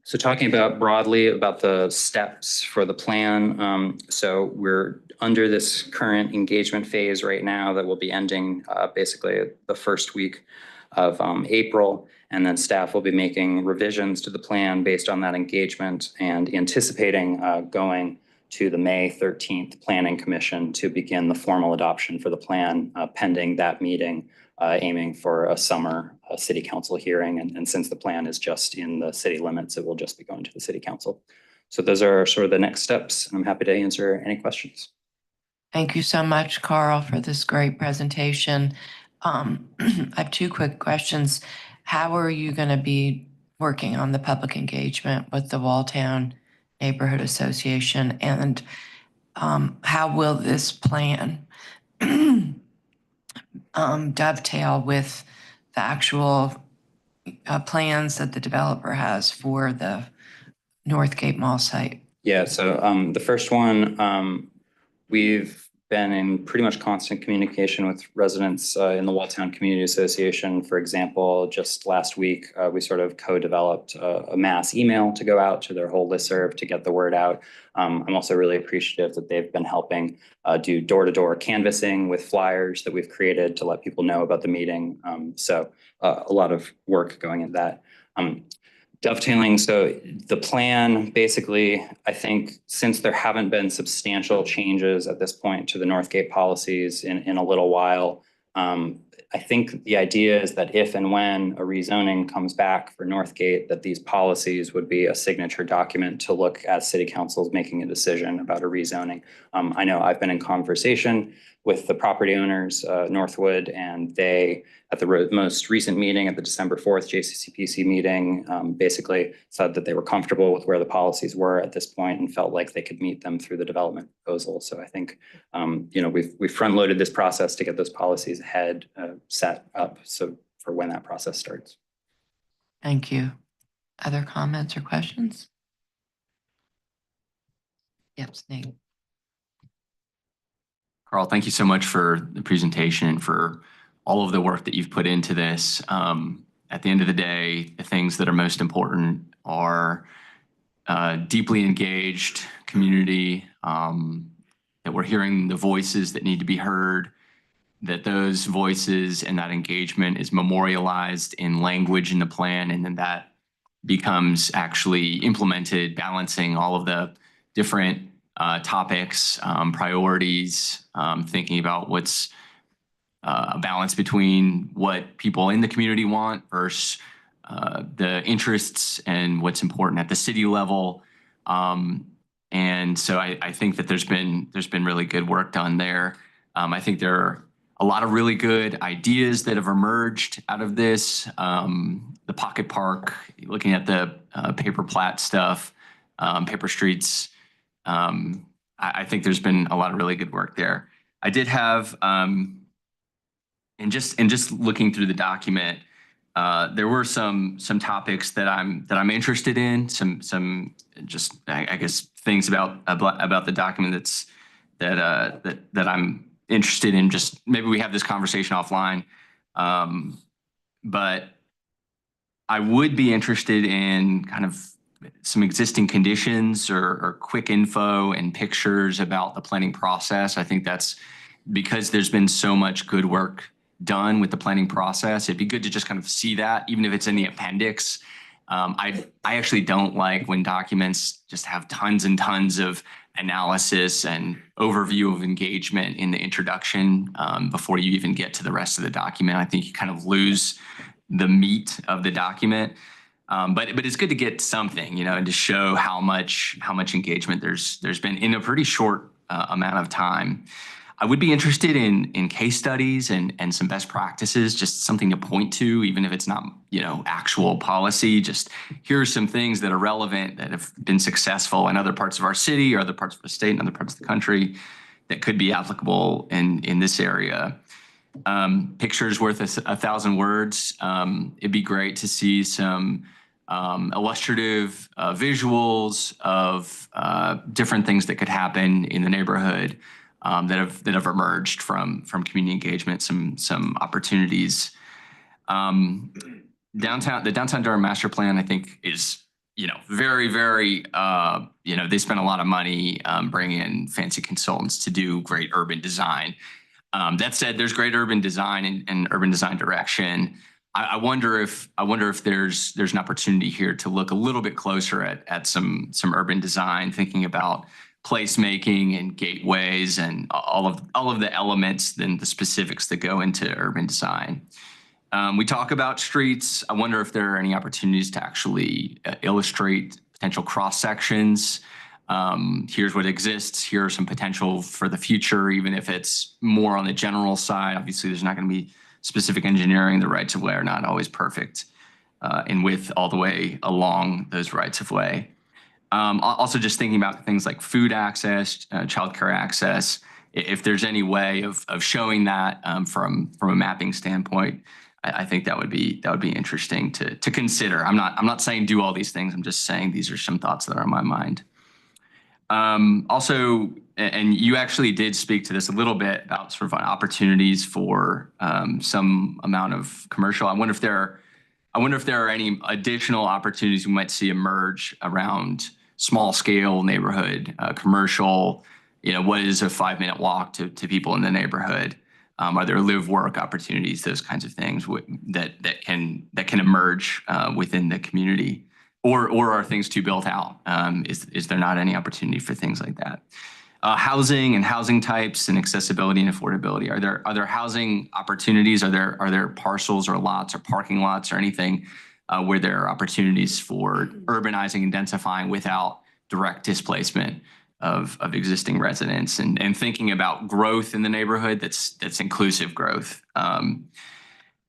So talking about broadly about the steps for the plan. So we're under this current engagement phase right now that will be ending basically the first week of April. And then staff will be making revisions to the plan based on that engagement and anticipating going to the May 13th Planning Commission to begin the formal adoption for the plan pending that meeting, aiming for a summer city council hearing. And since the plan is just in the city limits, it will just be going to the city council. So those are sort of the next steps. I'm happy to answer any questions. Thank you so much, Carl, for this great presentation. I have two quick questions. How are you going to be working on the public engagement with the Walltown Neighborhood Association, and how will this plan dovetail with the actual plans that the developer has for the Northgate Mall site? Yeah, so the first one, we've been in pretty much constant communication with residents in the Walltown Community Association. For example, just last week, we sort of co-developed a mass email to go out to their whole listserv to get the word out. I'm also really appreciative that they've been helping do door-to-door canvassing with flyers that we've created to let people know about the meeting. So a lot of work going into that. Dovetailing, so the plan, basically, I think since there haven't been substantial changes at this point to the Northgate policies in a little while, I think the idea is that if and when a rezoning comes back for Northgate, that these policies would be a signature document to look at city councils making a decision about a rezoning. I know I've been in conversation with the property owners, Northwood, and they, at the most recent meeting at the December 4th JCCPC meeting, basically said that they were comfortable with where the policies were at this point and felt like they could meet them through the development proposal. So I think, we've front-loaded this process to get those policies ahead, set up so for when that process starts. Thank you. Other comments or questions? Yes, Nate. Carl, thank you so much for the presentation and for all of the work that you've put into this. At the end of the day, the things that are most important are deeply engaged community, that we're hearing the voices that need to be heard, that those voices and that engagement is memorialized in language in the plan, and then that becomes actually implemented, balancing all of the different topics, priorities, thinking about what's a balance between what people in the community want versus the interests and what's important at the city level. And so I think that there's been really good work done there. I think there are a lot of really good ideas that have emerged out of this. The Pocket Park, looking at the paper plat stuff, paper streets. I think there's been a lot of really good work there. I did have, and just looking through the document, there were some topics that I'm interested in. Some just I guess things about the document that I'm interested in. Just maybe we have this conversation offline, but I would be interested in kind of some existing conditions or quick info and pictures about the planning process. I think that's because there's been so much good work done with the planning process. It'd be good to just kind of see that, even if it's in the appendix. I actually don't like when documents just have tons and tons of analysis and overview of engagement in the introduction before you even get to the rest of the document. I think you kind of lose the meat of the document. But it's good to get something, and to show how much engagement there's been in a pretty short amount of time. I would be interested in case studies and some best practices, just something to point to, even if it's not, actual policy. Just here are some things that are relevant that have been successful in other parts of our city or other parts of the state and other parts of the country that could be applicable in this area. Pictures worth 1,000 words. It'd be great to see some illustrative visuals of different things that could happen in the neighborhood that have emerged from community engagement, some opportunities. The downtown Durham master plan, I think, is very, very they spent a lot of money bringing in fancy consultants to do great urban design. That said, there's great urban design and urban design direction. I wonder if there's an opportunity here to look a little bit closer at some urban design, thinking about placemaking and gateways and all of the elements and the specifics that go into urban design. We talk about streets. I wonder if there are any opportunities to actually illustrate potential cross sections. Here's what exists. Here are some potential for the future, even if it's more on the general side. Obviously, there's not going to be specific engineering. The rights of way are not always perfect. in width all the way along those rights of way. Also just thinking about things like food access, childcare access, if there's any way of showing that from a mapping standpoint, I think that would be interesting to consider. I'm not saying do all these things. I'm just saying these are some thoughts that are on my mind. Also, and you actually did speak to this a little bit about sort of opportunities for some amount of commercial. I wonder if there are any additional opportunities we might see emerge around small scale neighborhood commercial. What is a 5-minute walk to people in the neighborhood? Are there live work opportunities? Those kinds of things that can emerge within the community, or are things too built out? Is there not any opportunity for things like that? Housing and housing types and accessibility and affordability. Are there housing opportunities? Are there parcels or lots or parking lots or anything where there are opportunities for urbanizing and densifying without direct displacement of existing residents, and thinking about growth in the neighborhood that's inclusive growth. And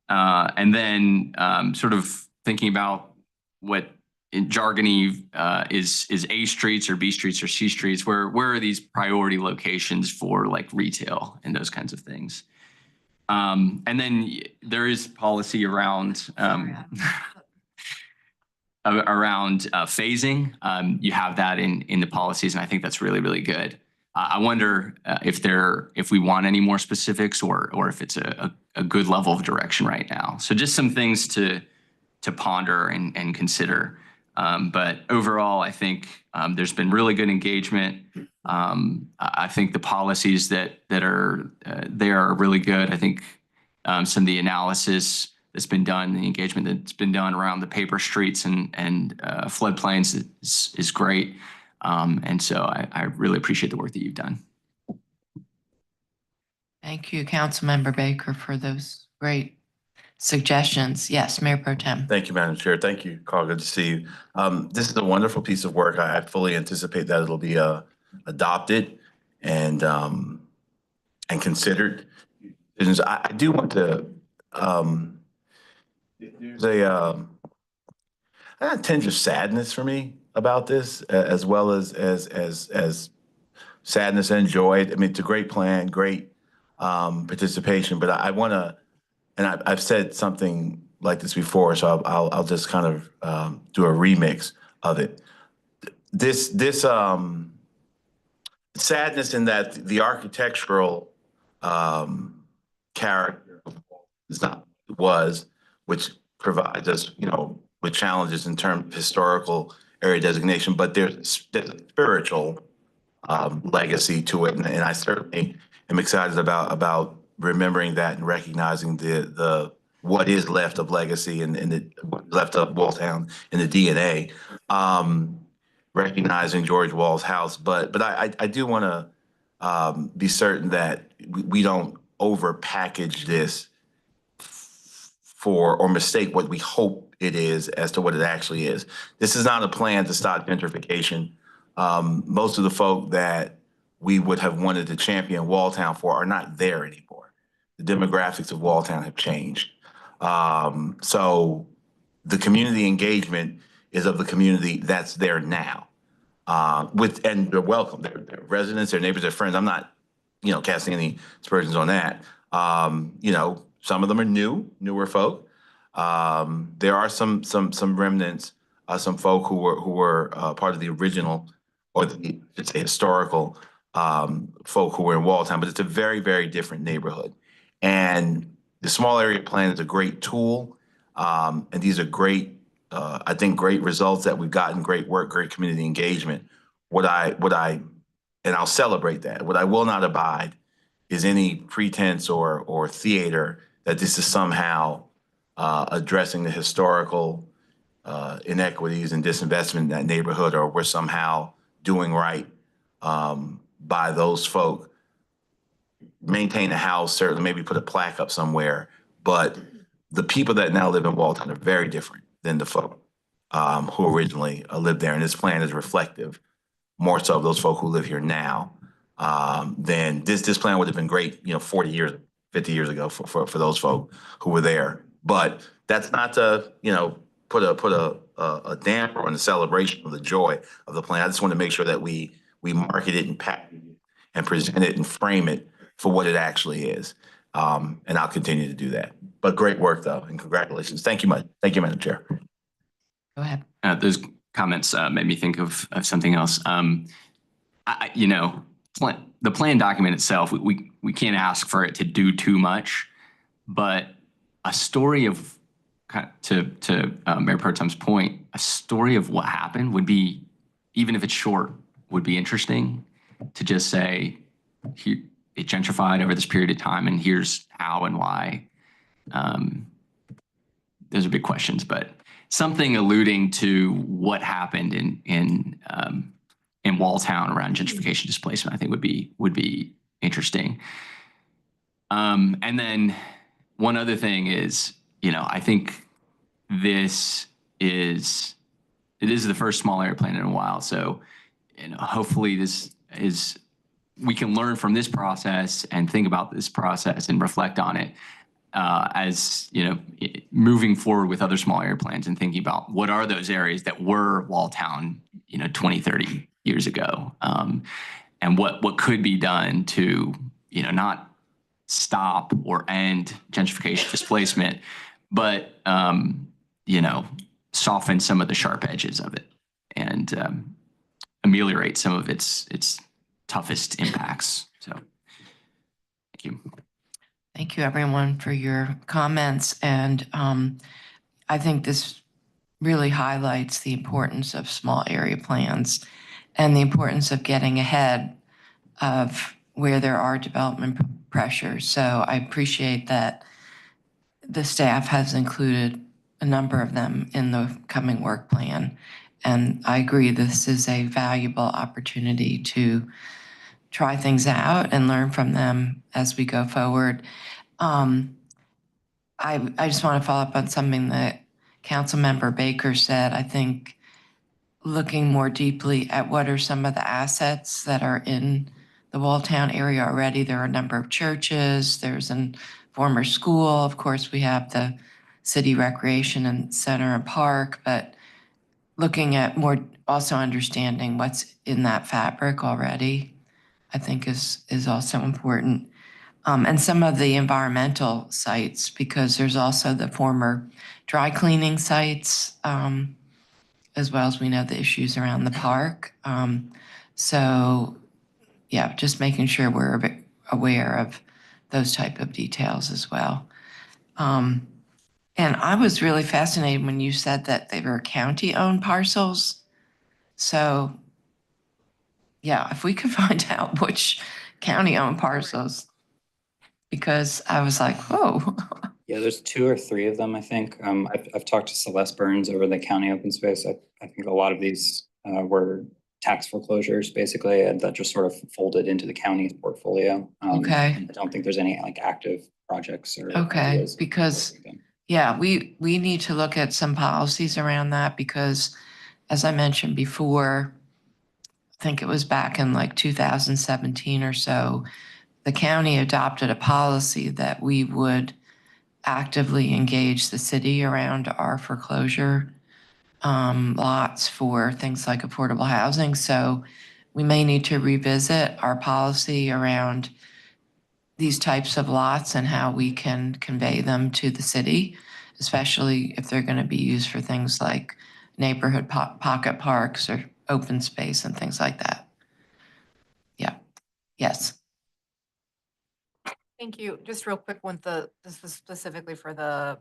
then sort of thinking about what in jargony is A streets or B streets or C streets. Where are these priority locations for like retail and those kinds of things? And then there is policy around phasing. You have that in the policies, and I think that's really, really good. I wonder if we want any more specifics, or if it's a good level of direction right now. So just some things to ponder and consider. But overall, I think there's been really good engagement. I think the policies that are there are really good. I think some of the analysis that's been done, the engagement that's been done around the paper streets and floodplains is great. And so I really appreciate the work that you've done. Thank you, Councilmember Baker, for those great suggestions. Yes, Mayor Pro Tem. Thank you, Madam Chair. Thank you, Carl. Good to see you. This is a wonderful piece of work. I fully anticipate that it'll be adopted and considered. I do want to. There's a tinge of sadness for me about this, as well as sadness and joy. I mean, it's a great plan, great participation, but I want to, and I've said something like this before, so I'll just kind of do a remix of it. This sadness in that the architectural character which provides us, with challenges in terms of historical area designation, but there's a spiritual legacy to it, and I certainly am excited about remembering that and recognizing the what is left of legacy and what left of Walltown in the DNA, recognizing George Wall's house. But I do want to be certain that we don't overpackage this or mistake what we hope it is as to what it actually is. This is not a plan to stop gentrification. Most of the folk that we would have wanted to champion Walltown for are not there anymore. The demographics of Walltown have changed. So the community engagement is of the community that's there now. And they're welcome. They're residents, their neighbors, their friends. I'm not, casting any aspersions on that. Some of them are newer folk. There are some remnants, some folk who were part of the original, or it's a historical folk who were in Walltown, but it's a very, very different neighborhood. And the small area plan is a great tool. And these are great, I think, great results that we've gotten, great work, great community engagement. And I'll celebrate that. What I will not abide is any pretense or theater that this is somehow addressing the historical inequities and disinvestment in that neighborhood, or we're somehow doing right by those folk. Maintain a house, certainly, maybe put a plaque up somewhere, but the people that now live in Walltown are very different than the folk who originally lived there, and this plan is reflective more so of those folk who live here now than this plan would have been great, 40 years, 50 years ago for those folk who were there. But that's not to, put a damper on the celebration of the joy of the plan. I just want to make sure that we market it and package it and present it and frame it for what it actually is. And I'll continue to do that. But great work though, and congratulations. Thank you much. Thank you, Madam Chair. Go ahead. Those comments made me think of something else. You know, the plan document itself, we can't ask for it to do too much, but a story of, to Mayor Pro Tem's point, a story of what happened would be, even if it's short, would be interesting to just say, here, it gentrified over this period of time, and here's how and why. Those are big questions, but something alluding to what happened in Walltown around gentrification displacement, I think would be interesting. And then one other thing is, you know, I think it is the first small area plan in a while. So, you know, hopefully we can learn from this process and think about this process and reflect on it as, you know, moving forward with other small area plans and thinking about what are those areas that were Walltown, you know, 20, 30 years ago, and what could be done to, you know, not stop or end gentrification displacement, but, you know, soften some of the sharp edges of it and ameliorate some of its toughest impacts. So, thank you. Thank you, everyone, for your comments. And I think this really highlights the importance of small area plans and the importance of getting ahead of where there are development pressures. So I appreciate that the staff has included a number of them in the coming work plan. And I agree, this is a valuable opportunity to try things out and learn from them as we go forward. I just want to follow up on something that Councilmember Baker said. I think looking more deeply at what are some of the assets that are in the Walltown area already. There are a number of churches. There's a former school. Of course, we have the city recreation and center and park, but looking at more, also understanding what's in that fabric already, I think is also important. And some of the environmental sites, because there's also the former dry cleaning sites, as well as we know the issues around the park. So yeah, just making sure we're a bit aware of those type of details as well. And I was really fascinated when you said that they were county-owned parcels. So yeah, if we could find out which county-owned parcels, because I was like, whoa. Yeah, there's 2 or 3 of them, I think. I've talked to Celeste Burns over the county open space. I think a lot of these were tax foreclosures, basically, and that just sort of folded into the county's portfolio. Okay. I don't think there's any like active projects or Okay, ideas because working them. yeah, we need to look at some policies around that because, as I mentioned before, I think it was back in like 2017 or so, the county adopted a policy that we would actively engage the city around our foreclosure lots for things like affordable housing. So we may need to revisit our policy around these types of lots and how we can convey them to the city, especially if they're going to be used for things like neighborhood pocket parks or open space and things like that. Yeah. Yes. Thank you. Just real quick, this was specifically for the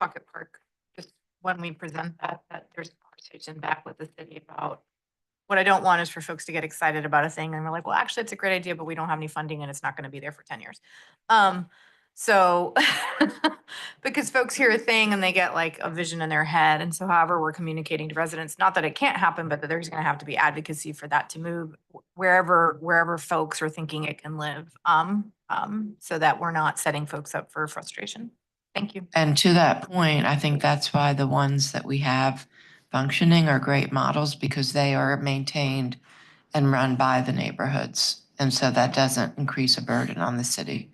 pocket park. Just when we present that there's a conversation back with the city about, what I don't want is for folks to get excited about a thing and we're like, well, actually it's a great idea, but we don't have any funding and it's not going to be there for 10 years. So because folks hear a thing and they get like a vision in their head. And so however we're communicating to residents, not that it can't happen, but that there's going to have to be advocacy for that to move wherever folks are thinking it can live. So that we're not setting folks up for frustration. Thank you. And to that point, I think that's why the ones that we have functioning are great models because they are maintained and run by the neighborhoods. And so that doesn't increase a burden on the city.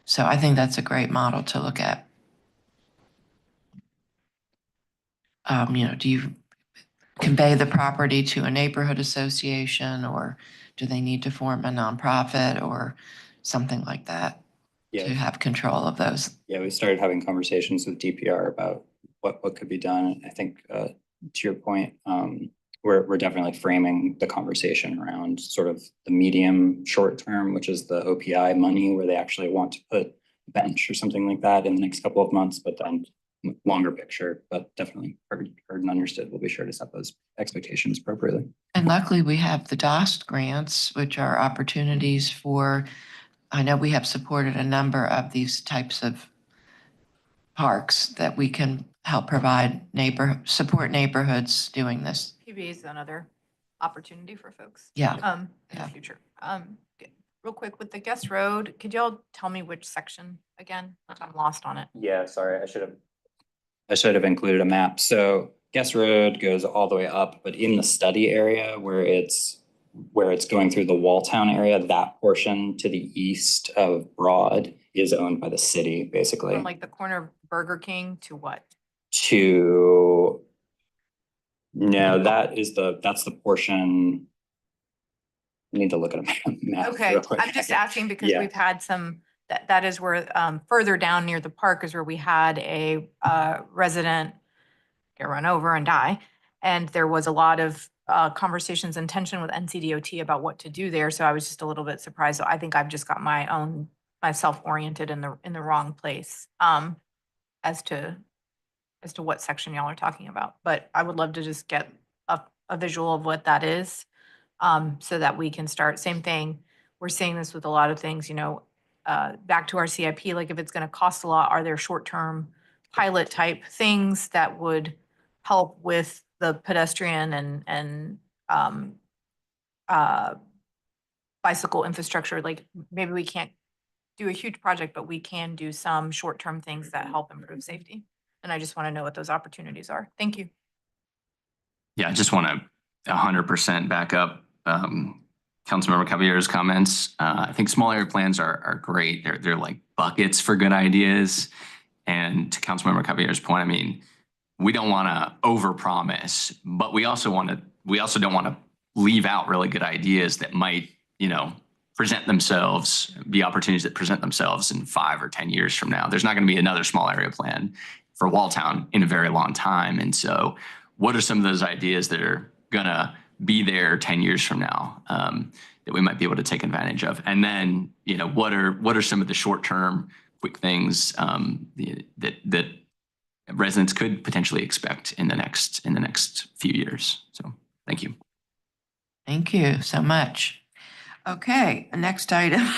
So I think that's a great model to look at. Do you convey the property to a neighborhood association, or do they need to form a nonprofit or something like that to Yeah, have control of those? yeah, we started having conversations with DPR about what could be done. I think to your point, we're definitely framing the conversation around sort of the medium short term, which is the OPI money, where they actually want to put a bench or something like that in the next couple of months, but then longer picture, but definitely heard and understood. We'll be sure to set those expectations appropriately. And luckily, we have the DOST grants, which are opportunities for, I know we have supported a number of these types of parks that we can help provide support neighborhoods doing this. PB is another opportunity for folks. Yeah. In Yeah. the future. Real quick, with the Guest Road, could y'all tell me which section again? I'm lost on it. Yeah, sorry, I should have included a map. So Guest Road goes all the way up, but in the study area where it's going through the Walltown area, that portion to the east of Broad is owned by the city, basically. From like the corner of Burger King to what? No, that's the portion. I need to look at a map. Okay, real quick. I'm just asking because Yeah. we've had some, that is where, further down near the park is where we had a resident get run over and die. And there was a lot of conversations and tension with NCDOT about what to do there. So I was just a little bit surprised. So I think I've just got myself oriented in the wrong place as to what section y'all are talking about. But I would love to just get a visual of what that is, so that we can start. Same thing, we're seeing this with a lot of things, back to our CIP, like if it's gonna cost a lot, are there short-term pilot type things that would help with the pedestrian and bicycle infrastructure? Like maybe we can't do a huge project, but we can do some short-term things that help improve safety. And I just want to know what those opportunities are. Thank you. Yeah, I just want to 100% back up Councilmember Caballero's comments. I think small area plans are great. They're like buckets for good ideas. And to Councilmember Caballero's point, I mean, we don't want to overpromise, but we also don't want to leave out really good ideas that might, present themselves, be opportunities that present themselves in 5 or 10 years from now. There's not going to be another small area plan for Walltown in a very long time. And so what are some of those ideas that are going to be there 10 years from now that we might be able to take advantage of? And then, what are some of the short-term quick things that residents could potentially expect in the next few years? So thank you. Thank you so much. Okay, the next item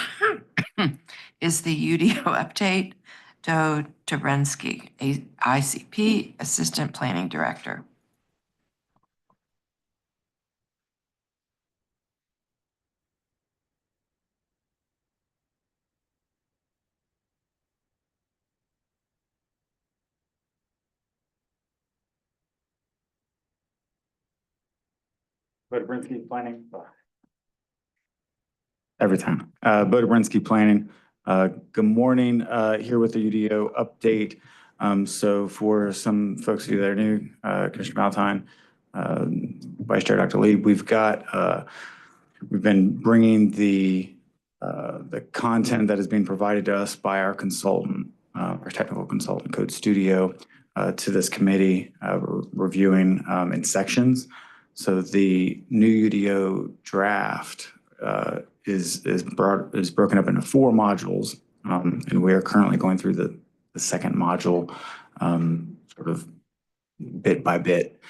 is the UDO update. Joe Dobrensky, ICP Assistant Planning Director. Dobrensky Planning. Every time. Dobrensky Planning. Good morning. Here with the UDO update. So for some folks of you that are new, Commissioner Valentine, Vice Chair Dr. Lee, we've been bringing the content that is being provided to us by our consultant, our technical consultant, Code Studio, to this committee, reviewing in sections. So the new UDO draft is broken up into 4 modules, and we are currently going through the second module, sort of bit by bit.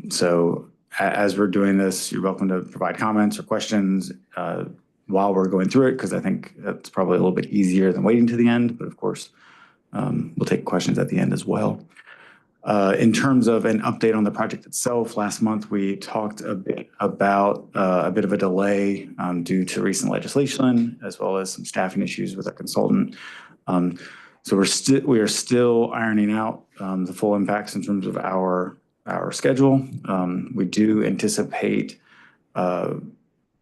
So as we're doing this, you're welcome to provide comments or questions while we're going through it, because I think that's probably a little bit easier than waiting to the end. But of course, we'll take questions at the end as well. In terms of an update on the project itself, last month we talked a bit about a bit of a delay due to recent legislation, as well as some staffing issues with our consultant. So we are still ironing out the full impacts in terms of our schedule. We do anticipate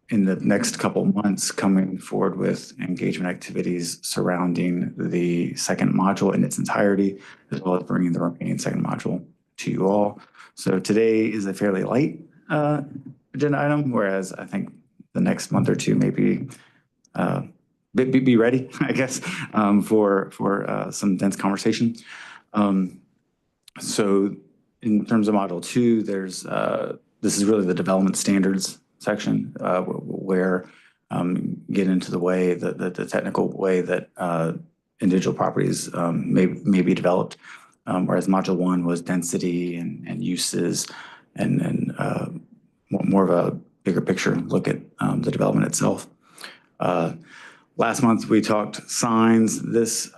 in the next couple of months coming forward with engagement activities surrounding the second module in its entirety, as well as bringing the remaining second module to you all. So today is a fairly light agenda item, whereas I think the next month or two maybe be ready, I guess, for some dense conversation. So in terms of Module 2, there's this is really the development standards section where get into the way the technical way that individual properties may be developed, whereas Module 1 was density and uses and more of a bigger picture look at the development itself. Last month we talked signs. This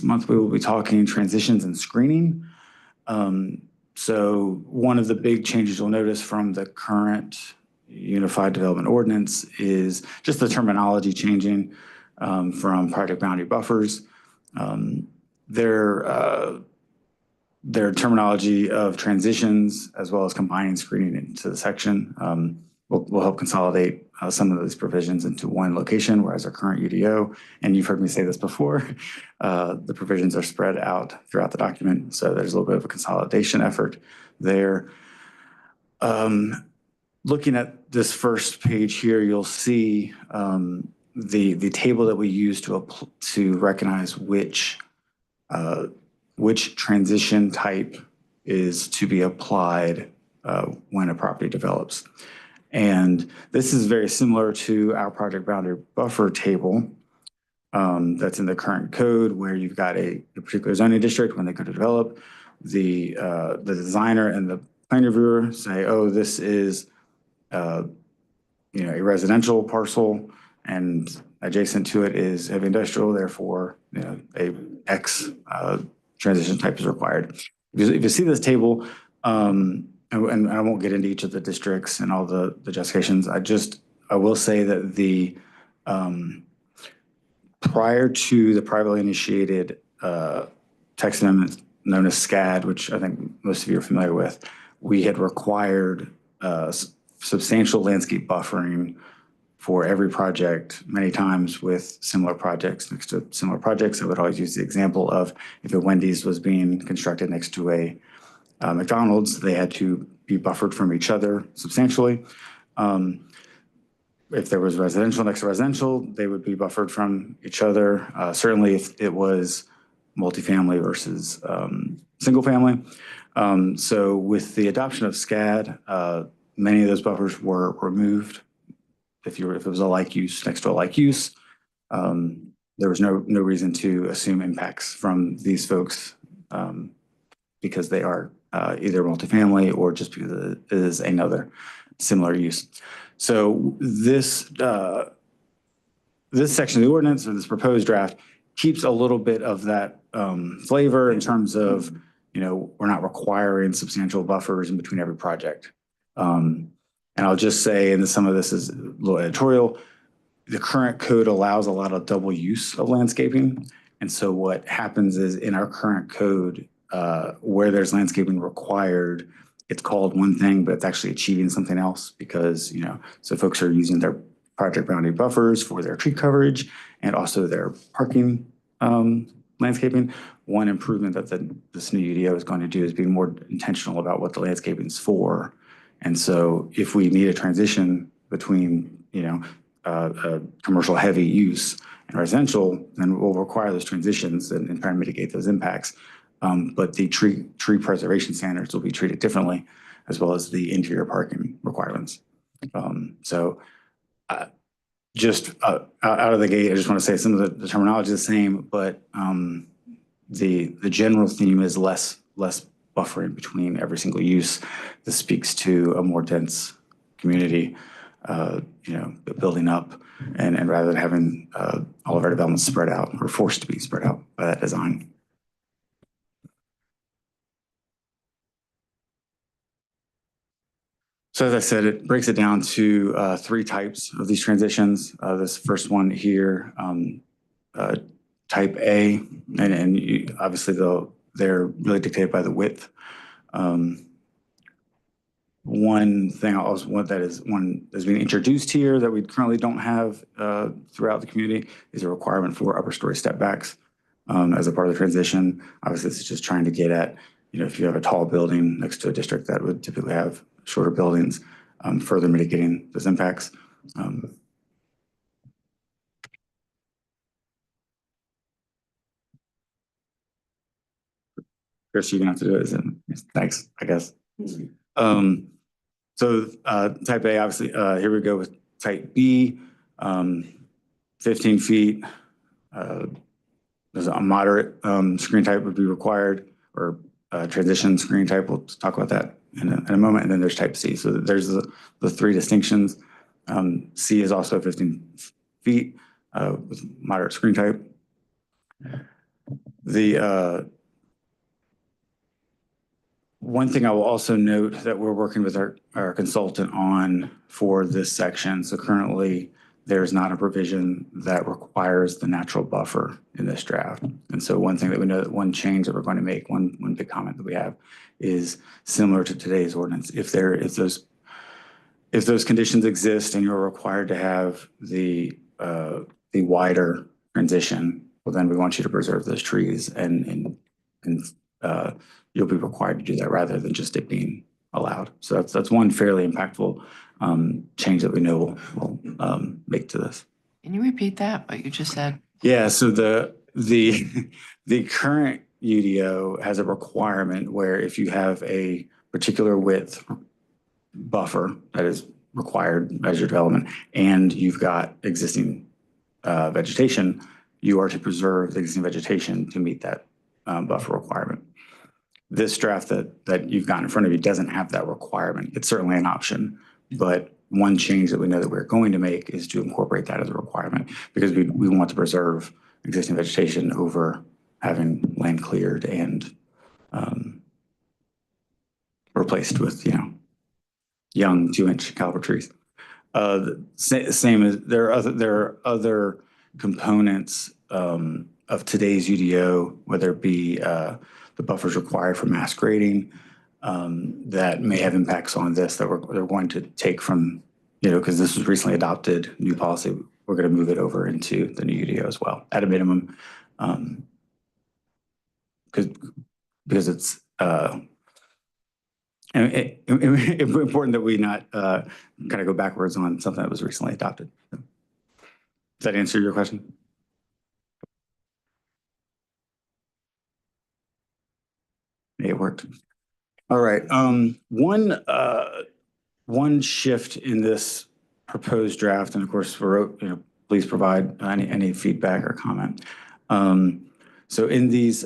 month we will be talking transitions and screening. So one of the big changes you'll notice from the current Unified Development Ordinance is just the terminology changing from project boundary buffers. Their terminology of transitions as well as combining screening into the section will help consolidate some of those provisions into one location, whereas our current UDO, and you've heard me say this before, the provisions are spread out throughout the document. So there's a little bit of a consolidation effort there. Looking at this first page here, you'll see the table that we use to recognize which transition type is to be applied when a property develops. And this is very similar to our project boundary buffer table that's in the current code, where you've got a particular zoning district. When they go to develop, the designer and the plan reviewer say, oh, this is a residential parcel, and adjacent to it is heavy industrial, therefore a X transition type is required. If you see this table, and I won't get into each of the districts and all the justifications, I will say that the prior to the privately initiated text amendment known as SCAD, which I think most of you are familiar with, we had required substantial landscape buffering for every project many times with similar projects. Next to similar projects, I would always use the example of if a Wendy's was being constructed next to a McDonald's, they had to be buffered from each other substantially. If there was residential next to residential, they would be buffered from each other. Certainly if it was multifamily versus single family. So with the adoption of SCAD, many of those buffers were removed. If it was a like use next to a like use, there was no reason to assume impacts from these folks because they are either multifamily or just because it is another similar use. So this section of the ordinance or this proposed draft keeps a little bit of that flavor in terms of, we're not requiring substantial buffers in between every project. And I'll just say, and some of this is a little editorial, the current code allows a lot of double use of landscaping. And so what happens is in our current code, where there's landscaping required, it's called one thing, but it's actually achieving something else because, so folks are using their project boundary buffers for their tree coverage and also their parking landscaping. One improvement that this new UDO is going to do is be more intentional about what the landscaping is for. And so if we need a transition between, a commercial heavy use and residential, then we'll require those transitions and try to mitigate those impacts. But the tree preservation standards will be treated differently, as well as the interior parking requirements. Just out of the gate, I just want to say some of the terminology is the same, but the general theme is less buffering between every single use. This speaks to a more dense community, building up, and rather than having all of our developments spread out or forced to be spread out by that design. So as I said, it breaks it down to 3 types of these transitions. This first one here, type A, and obviously they're really dictated by the width. One thing I also want that's being introduced here that we currently don't have throughout the community is a requirement for upper story step backs as a part of the transition. Obviously, this is just trying to get at, if you have a tall building next to a district that would typically have shorter buildings, further mitigating those impacts. Chris, you're gonna have to do it. Thanks, I guess. So type A, obviously, here we go with type B, 15 feet. There's a moderate screen type would be required, or transition screen type. We'll talk about that in a moment. And then there's type C. So there's the three distinctions. C is also 15 feet with moderate screen type. The one thing I will also note that we're working with our consultant on for this section. So currently there's not a provision that requires the natural buffer in this draft. And so one thing that we know, that one change that we're going to make, one big comment that we have is similar to today's ordinance. If those conditions exist and you're required to have the wider transition, well, then we want you to preserve those trees and you'll be required to do that rather than just it being allowed. So that's one fairly impactful change that we know will make to this. Can you repeat that, what you just said? Yeah, so the current UDO has a requirement where if you have a particular width buffer that is required as your development and you've got existing vegetation, you are to preserve the existing vegetation to meet that buffer requirement. This draft that you've got in front of you doesn't have that requirement. It's certainly an option, but one change that we know that we're going to make is to incorporate that as a requirement because we want to preserve existing vegetation over having land cleared and replaced with, young 2-inch caliber trees. Same as there are other components of today's UDO, whether it be the buffers required for mass grading, that may have impacts on this that they're going to take from, because this was recently adopted, new policy, we're going to move it over into the new UDO as well, at a minimum, because it's important that we not kind of go backwards on something that was recently adopted. Does that answer your question? It worked. All right. One shift in this proposed draft, and of course, please provide any feedback or comment. So in these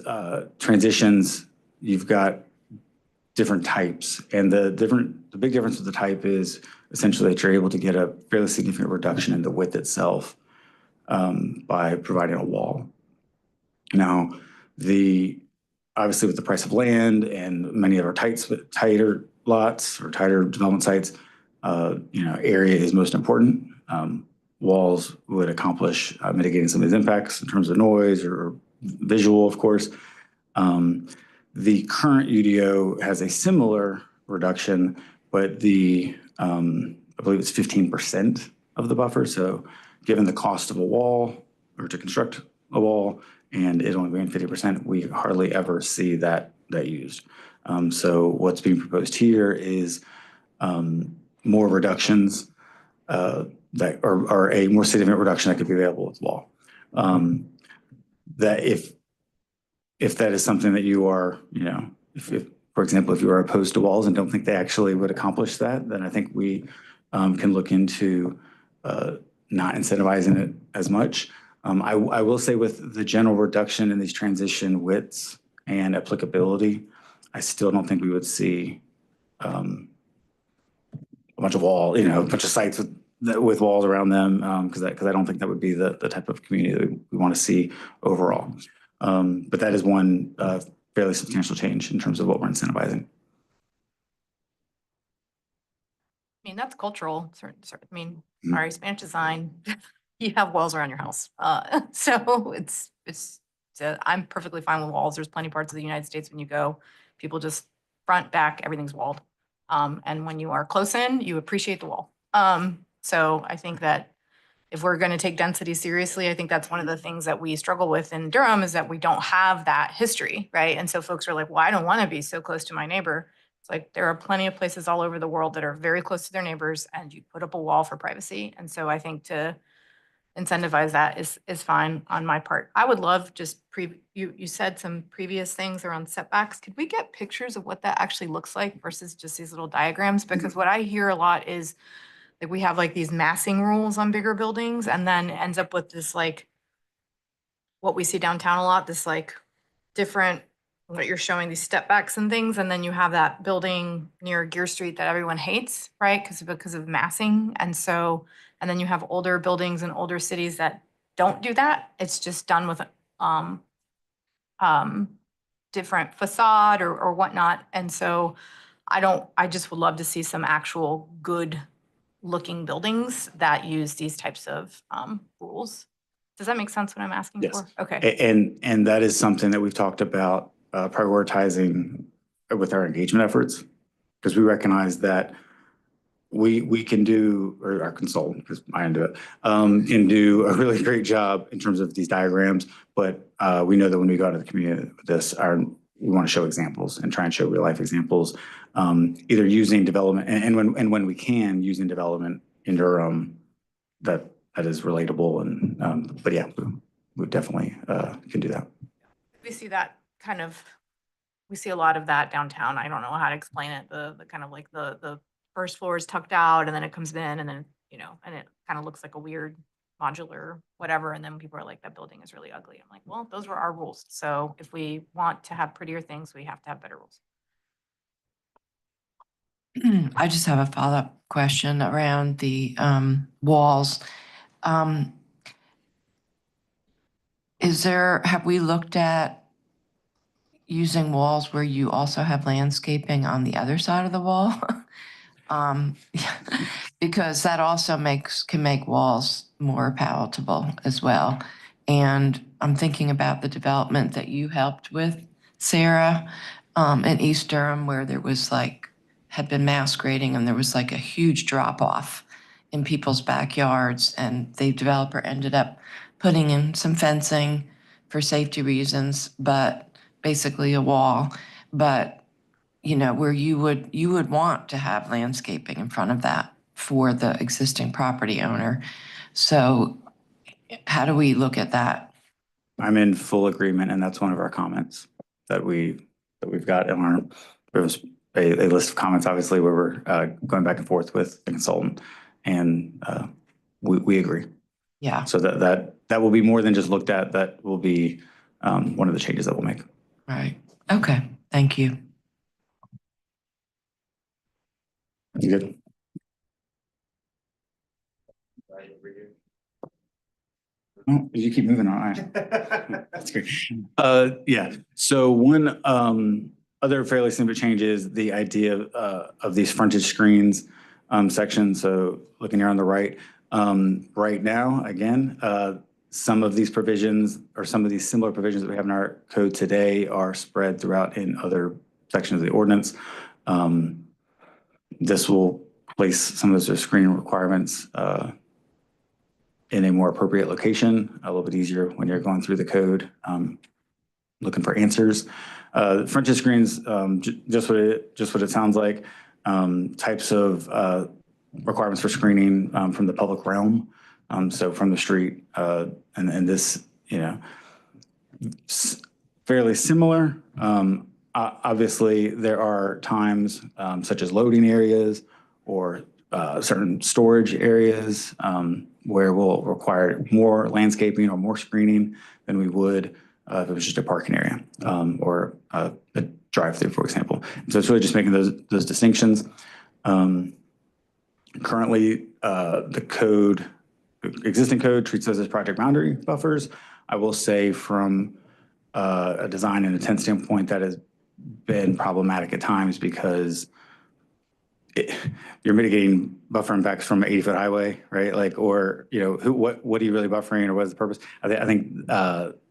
transitions, you've got different types, and the big difference with the type is essentially that you're able to get a fairly significant reduction in the width itself by providing a wall. Now, obviously with the price of land and many of our tighter lots or tighter development sites, area is most important. Walls would accomplish mitigating some of these impacts in terms of noise or visual, of course. The current UDO has a similar reduction, but I believe it's 15% of the buffer. So given the cost of a wall or to construct a wall and it only being 50%, we hardly ever see that used. So what's being proposed here is more reductions that are a more significant reduction that could be available with the wall. That if that is something that you are, if for example, if you are opposed to walls and don't think they actually would accomplish that, then I think we can look into not incentivizing it as much. I will say with the general reduction in these transition widths and applicability, I still don't think we would see a bunch of a bunch of sites with walls around them, because I don't think that would be the type of community that we want to see overall. But that is one fairly substantial change in terms of what we're incentivizing. I mean, that's cultural. Sorry, Spanish design, you have walls around your house. So I'm perfectly fine with walls. There's plenty of parts of the United States when you go, people just front, back, everything's walled. And when you are close in, you appreciate the wall. So I think that if we're going to take density seriously, I think that's one of the things that we struggle with in Durham is that we don't have that history, right? And so folks are like, well, I don't want to be so close to my neighbor. It's like, there are plenty of places all over the world that are very close to their neighbors and you put up a wall for privacy. And so I think to incentivize that is fine on my part. I would love just you said some previous things around setbacks. Could we get pictures of what that actually looks like versus just these little diagrams? Because what I hear a lot is like we have like these massing rules on bigger buildings and then ends up with this like what we see downtown a lot, this like different what you're showing these step backs and things, and then you have that building near Gear Street that everyone hates, right? Because of massing. And so, and then you have older buildings in older cities that don't do that. It's just done with um different facade or whatnot. And so I just would love to see some actual good looking buildings that use these types of rules. Does that make sense what I'm asking Yes. for? Okay. And that is something that we've talked about prioritizing with our engagement efforts, because we recognize that we can do, or our consultant, because I do it, can do a really great job in terms of these diagrams. But we know that when we go out to the community with this, we want to show examples and try and show real life examples, either using development and when we can using development in Durham that is relatable. And but yeah, we definitely can do that. We see that we see a lot of that downtown. I don't know how to explain it. The kind of like the first floor is tucked out and then it comes in and then, and it kind of looks like a weird modular whatever. And then people are like, that building is really ugly. I'm like, well, those were our rules. So if we want to have prettier things, we have to have better rules. I just have a follow-up question around the walls. Have we looked at using walls where you also have landscaping on the other side of the wall? Because that also can make walls more palatable as well. And I'm thinking about the development that you helped with, Sarah, in East Durham, where there was had been mass grading and there was like a huge drop off in people's backyards. And the developer ended up putting in some fencing for safety reasons, but basically a wall. But where you would want to have landscaping in front of that for the existing property owner. So how do we look at that? I'm in full agreement, and that's one of our comments that we've got in our, there's a list of comments, obviously, where we're going back and forth with the consultant, and we agree. Yeah. So that will be more than just looked at. That will be one of the changes that we'll make. Right. Okay. Thank you. You good? Oh, you keep moving on. That's great. Yeah. So one other fairly simple change is the idea of these frontage screens section. So looking here on the right, right now, again, some of these provisions or some of these similar provisions that we have in our code today are spread throughout in other sections of the ordinance. This will place some of those screening requirements in a more appropriate location, a little bit easier when you're going through the code, looking for answers. Frontage screens, just what it sounds like. Types of requirements for screening from the public realm. So from the street, and this, fairly similar. Obviously, there are times such as loading areas or certain storage areas where we'll require more landscaping or more screening than we would if it was just a parking area or a drive-through, for example. So it's really just making those distinctions. Currently, the existing code treats those as project boundary buffers. I will say from a design and intent standpoint, that has been problematic at times because you're mitigating buffer impacts from an 80-foot highway, right? Like, or, what are you really buffering or what is the purpose? I think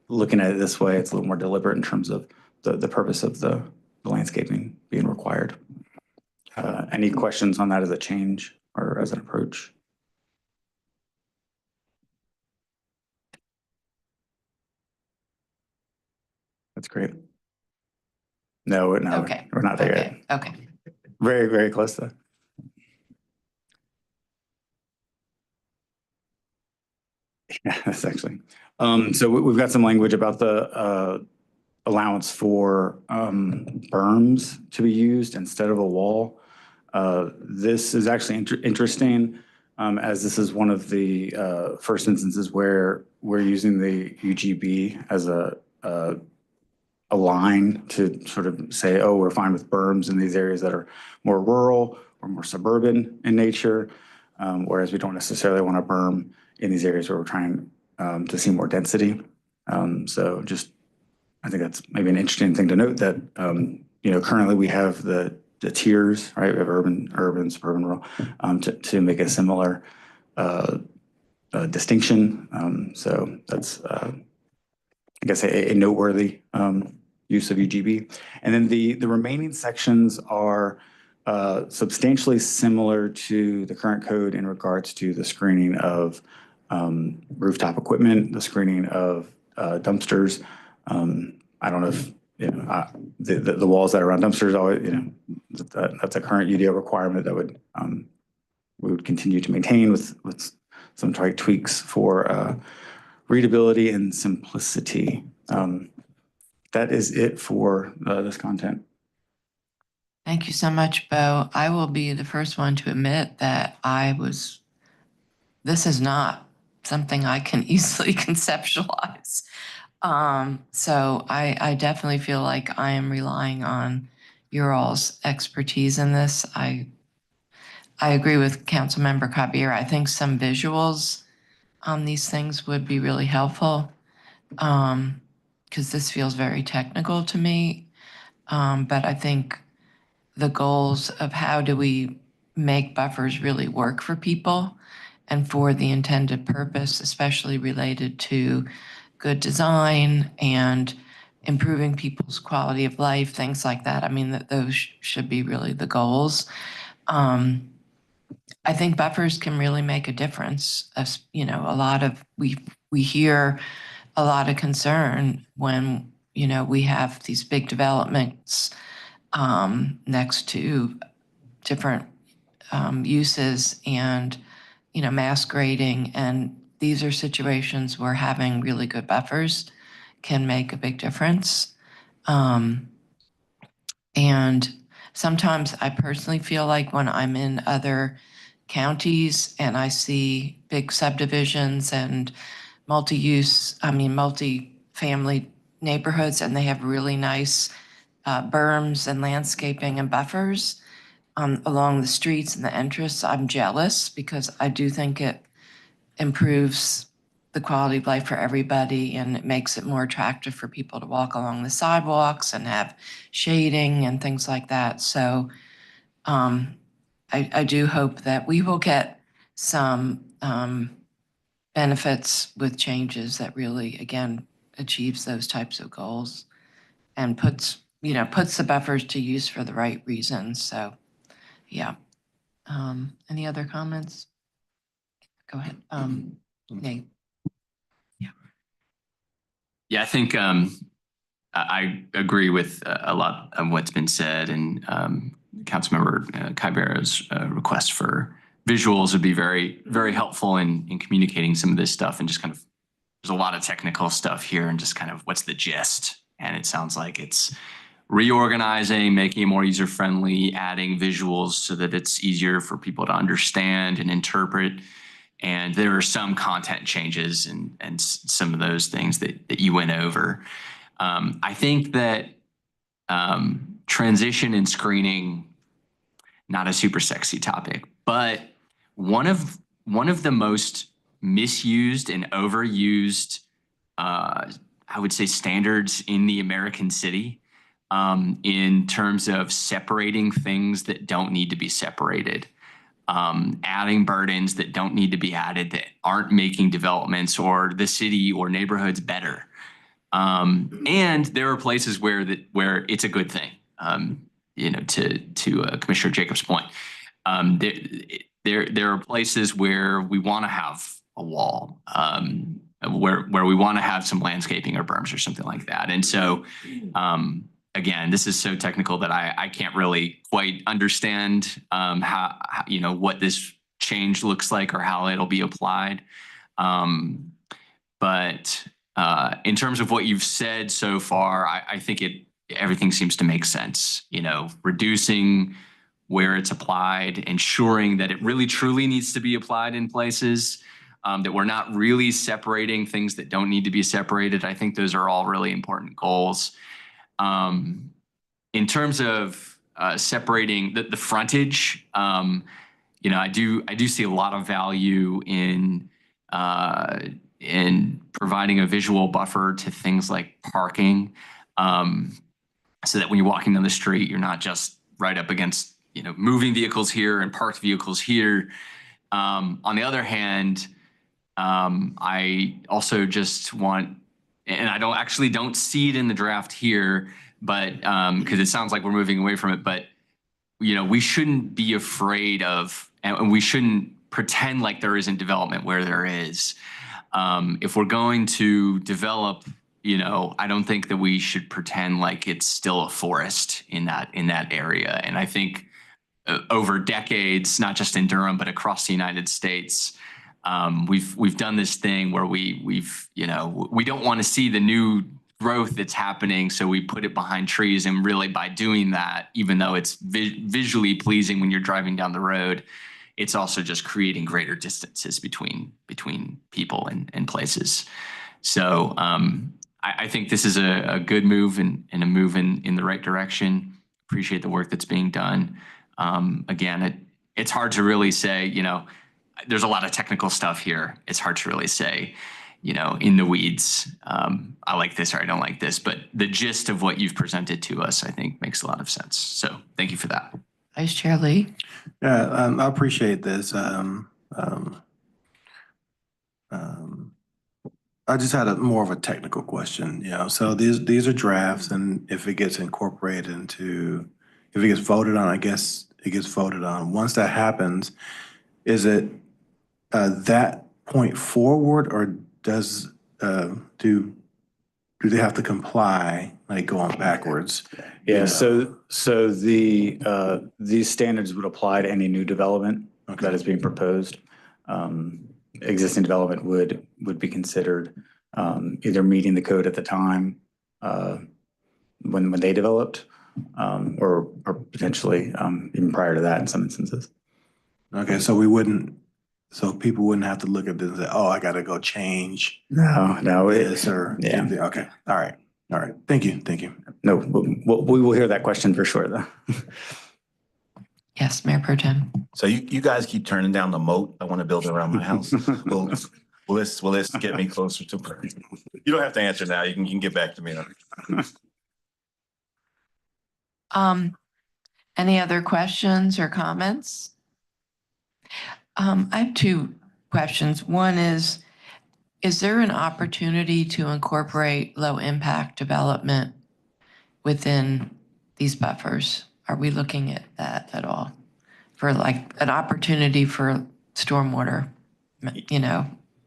looking at it this way, it's a little more deliberate in terms of the purpose of the landscaping being required. Any questions on that as a change or as an approach? That's great. No, Okay. we're not there yet. Okay. Very, very close though. Yeah, that's actually. So we've got some language about the allowance for berms to be used instead of a wall. This is actually interesting, as this is one of the first instances where we're using the UGB as a line to sort of say, oh, we're fine with berms in these areas that are more rural or more suburban in nature, whereas we don't necessarily want a berm in these areas where we're trying to see more density. So just, I think that's maybe an interesting thing to note that, currently we have the tiers, right? We have urban, suburban, rural, to make a similar distinction. So that's, I guess, a noteworthy use of UGB. And then the remaining sections are substantially similar to the current code in regards to the screening of rooftop equipment, the screening of dumpsters. I don't know if, the walls that are around dumpsters, always, that's a current UDO requirement that we would continue to maintain with some tweaks for readability and simplicity. That is it for this content. Thank you so much, Bo. I will be the first one to admit that this is not something I can easily conceptualize. So I definitely feel like I am relying on your all's expertise in this. I agree with Councilmember Caballero. I think some visuals on these things would be really helpful, because this feels very technical to me. But I think the goals of how do we make buffers really work for people and for the intended purpose, especially related to good design and improving people's quality of life, things like that. I mean, that those should be really the goals. I think buffers can really make a difference. As a lot of we hear a lot of concern when we have these big developments next to different uses and mass grading, and these are situations where having really good buffers can make a big difference. And sometimes I personally feel like when I'm in other counties and I see big subdivisions and multi-family neighborhoods, and they have really nice berms and landscaping and buffers along the streets and the entrance, I'm jealous because I do think it improves the quality of life for everybody, and it makes it more attractive for people to walk along the sidewalks and have shading and things like that. So I do hope that we will get some benefits with changes that really, again, achieves those types of goals and puts the buffers to use for the right reasons. So, yeah. Any other comments? Go ahead. Nate. Yeah, I think I agree with a lot of what's been said, and Councilmember Caballera's request for visuals would be very, very helpful in communicating some of this stuff, and just kind of, there's a lot of technical stuff here and just kind of what's the gist. And it sounds like it's reorganizing, making it more user-friendly, adding visuals so that it's easier for people to understand and interpret. And there are some content changes and some of those things that you went over. I think that transition and screening, not a super sexy topic, but one of the most misused and overused, I would say, standards in the American city, in terms of separating things that don't need to be separated, adding burdens that don't need to be added, that aren't making developments or the city or neighborhoods better. And there are places where it's a good thing. To Commissioner Jacobs' point, there are places where we want to have a wall. where we want to have some landscaping or berms or something like that. And so, again, this is so technical that I can't really quite understand how what this change looks like or how it'll be applied. But in terms of what you've said so far, I think everything seems to make sense. Reducing where it's applied, ensuring that it really truly needs to be applied in places, that we're not really separating things that don't need to be separated. I think those are all really important goals. In terms of separating the frontage, I do see a lot of value in providing a visual buffer to things like parking, so that when you're walking down the street, you're not just right up against moving vehicles here and parked vehicles here. On the other hand, I also just want, and I don't see it in the draft here, but because it sounds like we're moving away from it, but we shouldn't be afraid of, and we shouldn't pretend like there isn't development where there is. If we're going to develop, I don't think that we should pretend like it's still a forest in that area. And I think over decades, not just in Durham, but across the United States, we've done this thing where we don't want to see the new growth that's happening, so we put it behind trees. And really, by doing that, even though it's visually pleasing when you're driving down the road, it's also just creating greater distances between people and places. So I think this is a good move and a move in the right direction. Appreciate the work that's being done. Again, it's hard to really say, there's a lot of technical stuff here. It's hard to really say, in the weeds, I like this or I don't like this, but the gist of what you've presented to us, I think makes a lot of sense. So thank you for that. Vice Chair Lee. Yeah, I appreciate this. I just had more of a technical question, so these are drafts, and if it gets incorporated if it gets voted on, I guess it gets voted on. Once that happens, is it that point forward, or do they have to comply, like going backwards? Yeah, so these standards would apply to any new development that is being proposed. Existing development would be considered either meeting the code at the time when they developed, or potentially even prior to that in some instances. Okay, so people wouldn't have to look at this and say, oh, I gotta go change No, this or yeah. Okay, all right. Thank you. No, we will hear that question for sure, though. Yes, Mayor Pro Tem. So you guys keep turning down the moat I want to build around my house. Will this get me closer to? You don't have to answer now. You can get back to me. Any other questions or comments? I have two questions. One is there an opportunity to incorporate low impact development within these buffers? Are we looking at that at all? For like an opportunity for stormwater,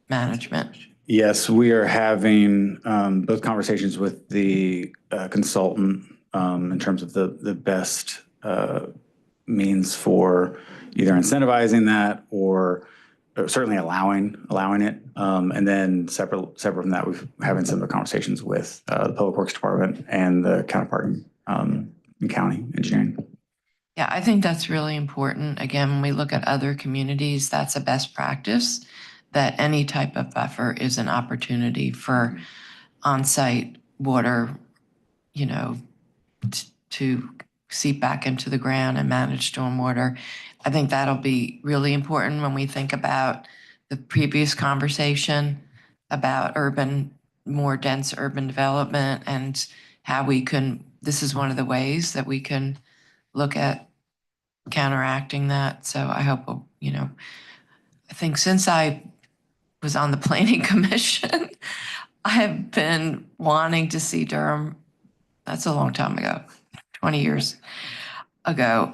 management? Yes, we are having both conversations with the consultant in terms of the best means for either incentivizing that or certainly allowing it. And then separate from that, we're having some conversations with the Public Works Department and the counterpart in county engineering. Yeah, I think that's really important. Again, when we look at other communities, that's a best practice, that any type of buffer is an opportunity for on-site water, to seep back into the ground and manage stormwater. I think that'll be really important when we think about the previous conversation about more dense urban development and how this is one of the ways that we can look at counteracting that. So I hope, I think since I was on the planning commission, I have been wanting to see Durham, that's a long time ago, 20 years ago,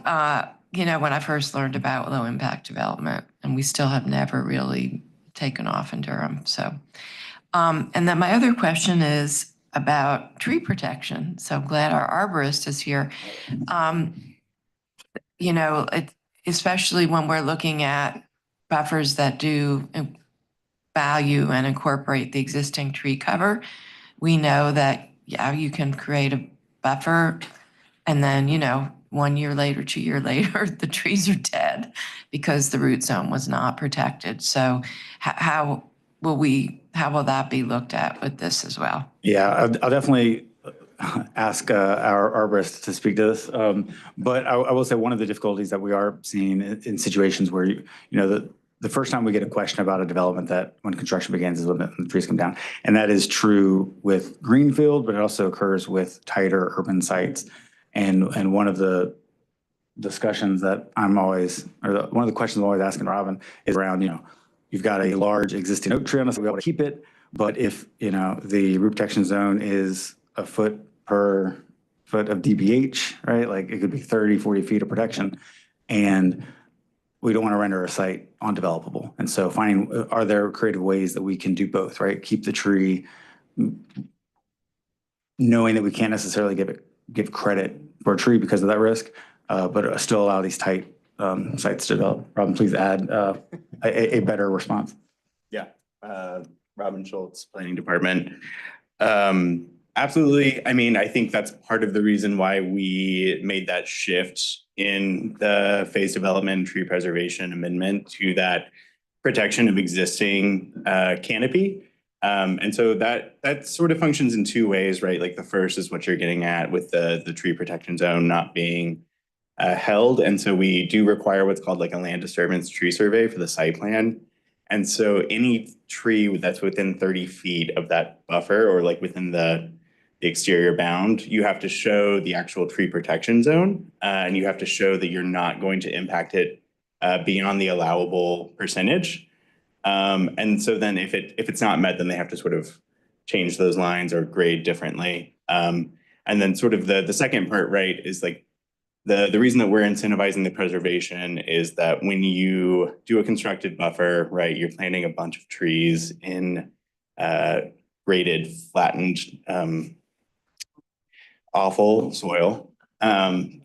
when I first learned about low impact development, and we still have never really taken off in Durham. So And then my other question is about tree protection. So I'm glad our arborist is here. You know, especially when we're looking at buffers that do value and incorporate the existing tree cover, we know that, yeah, you can create a buffer and then, 1 year later, 2 year later, the trees are dead because the root zone was not protected. So how will that be looked at with this as well? Yeah, I'll definitely ask our arborist to speak to this. But I will say one of the difficulties that we are seeing in situations where, the first time we get a question about a development that when construction begins is when the trees come down. And that is true with greenfield, but it also occurs with tighter urban sites. And one of the discussions that one of the questions I'm always asking Robin is around, you've got a large existing oak tree on us, we want to keep it. But if, the root protection zone is a foot per foot of DBH, right? Like it could be 30, 40 feet of protection. And we don't want to render a site undevelopable. And so are there creative ways that we can do both, right? Keep the tree, knowing that we can't necessarily give credit for a tree because of that risk, but still allow these tight sites to develop. Robin, please add a better response. Yeah, Robin Schultz, Planning Department. Absolutely. I mean, I think that's part of the reason why we made that shift in the phase development tree preservation amendment to that protection of existing canopy. And so that sort of functions in two ways, right? Like the first is what you're getting at with the tree protection zone not being held. And so we do require what's called like a land disturbance tree survey for the site plan. And so any tree that's within 30 feet of that buffer or like within the exterior bound, you have to show the actual tree protection zone, and you have to show that you're not going to impact it beyond the allowable percentage. And so then if it's not met, then they have to sort of change those lines or grade differently. And then sort of the second part, right, is like the reason that we're incentivizing the preservation is that when you do a constructed buffer, right, you're planting a bunch of trees in graded, flattened, awful soil. And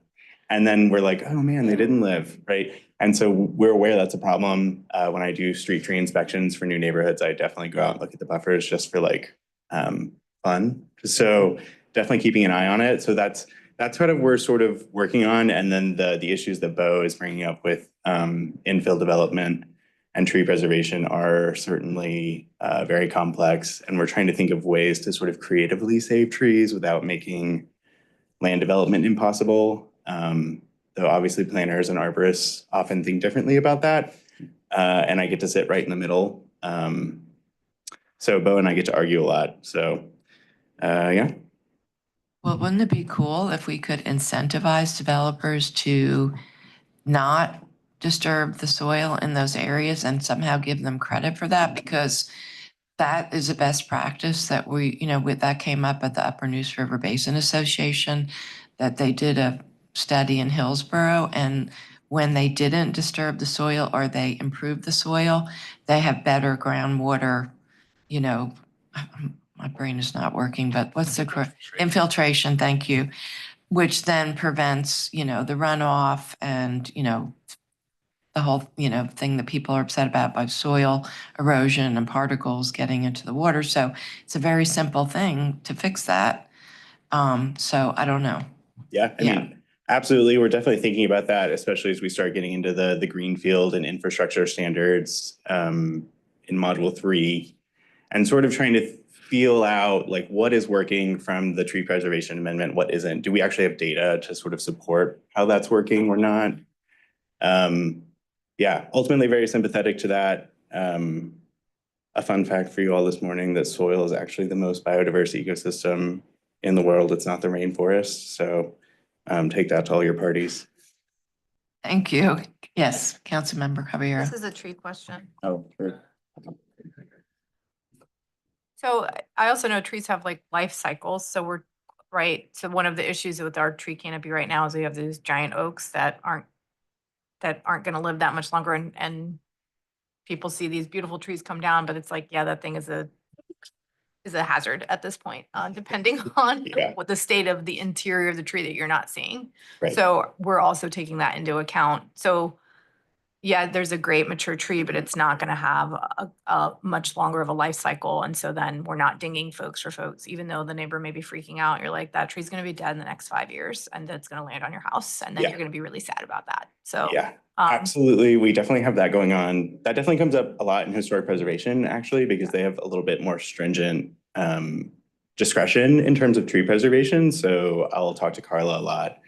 then we're like, oh man, they didn't live, right? And so we're aware that's a problem. When I do street tree inspections for new neighborhoods, I definitely go out and look at the buffers just for like fun. So definitely keeping an eye on it. So that's what we're sort of working on. And then the issues that Bo is bringing up with infill development and tree preservation are certainly very complex. And we're trying to think of ways to sort of creatively save trees without making land development impossible. Though obviously planners and arborists often think differently about that. And I get to sit right in the middle. So Bo and I get to argue a lot. So yeah. Well, wouldn't it be cool if we could incentivize developers to not disturb the soil in those areas and somehow give them credit for that? Because that is a best practice that that came up at the Upper Neuse River Basin Association, that they did a study in Hillsborough, and when they didn't disturb the soil or they improved the soil, they have better groundwater, my brain is not working, but what's the correct infiltration? Thank you. Which then prevents, the runoff and, the whole, thing that people are upset about by soil erosion and particles getting into the water. So it's a very simple thing to fix that. So I don't know. Yeah, I mean, absolutely. We're definitely thinking about that, especially as we start getting into the greenfield and infrastructure standards in module 3, and sort of trying to feel out like what is working from the tree preservation amendment, what isn't. Do we actually have data to sort of support how that's working or not? Yeah, ultimately very sympathetic to that. A fun fact for you all this morning, that soil is actually the most biodiverse ecosystem in the world. It's not the rainforest. So take that to all your parties. Thank you. Yes, Councilmember Caballero. This is a tree question. Oh, sure. So I also know trees have like life cycles. So we're right. So one of the issues with our tree canopy right now is we have these giant oaks that aren't going to live that much longer. And people see these beautiful trees come down, but it's like, yeah, that thing is a is a hazard at this point, depending on Yeah. what the state of the interior of the tree that you're not seeing. Right. So we're also taking that into account. So yeah, there's a great mature tree, but it's not going to have a much longer of a life cycle. And so then we're not dinging folks for folks, even though the neighbor may be freaking out. You're like, that tree's going to be dead in the next 5 years and it's going to land on your house. And then Yeah. you're going to be really sad about that. So Yeah, absolutely. We definitely have that going on. That definitely comes up a lot in historic preservation, actually, because they have a little bit more stringent discretion in terms of tree preservation. So I'll talk to Carla a lot.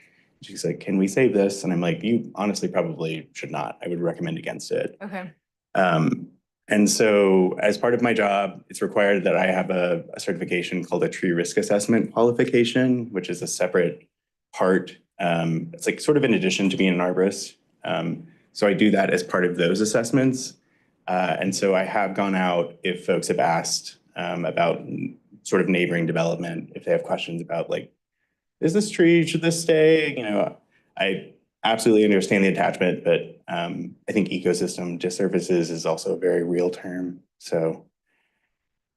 She's like, can we save this? And I'm like, you honestly probably should not. I would recommend against it. okay. And so as part of my job, it's required that I have a certification called a tree risk assessment qualification, which is a separate part. It's like sort of in addition to being an arborist. So I do that as part of those assessments. And so I have gone out if folks have asked about sort of neighboring development, if they have questions about like, is this tree, should this stay? You know, I absolutely understand the attachment, but I think ecosystem disservices is also a very real term. So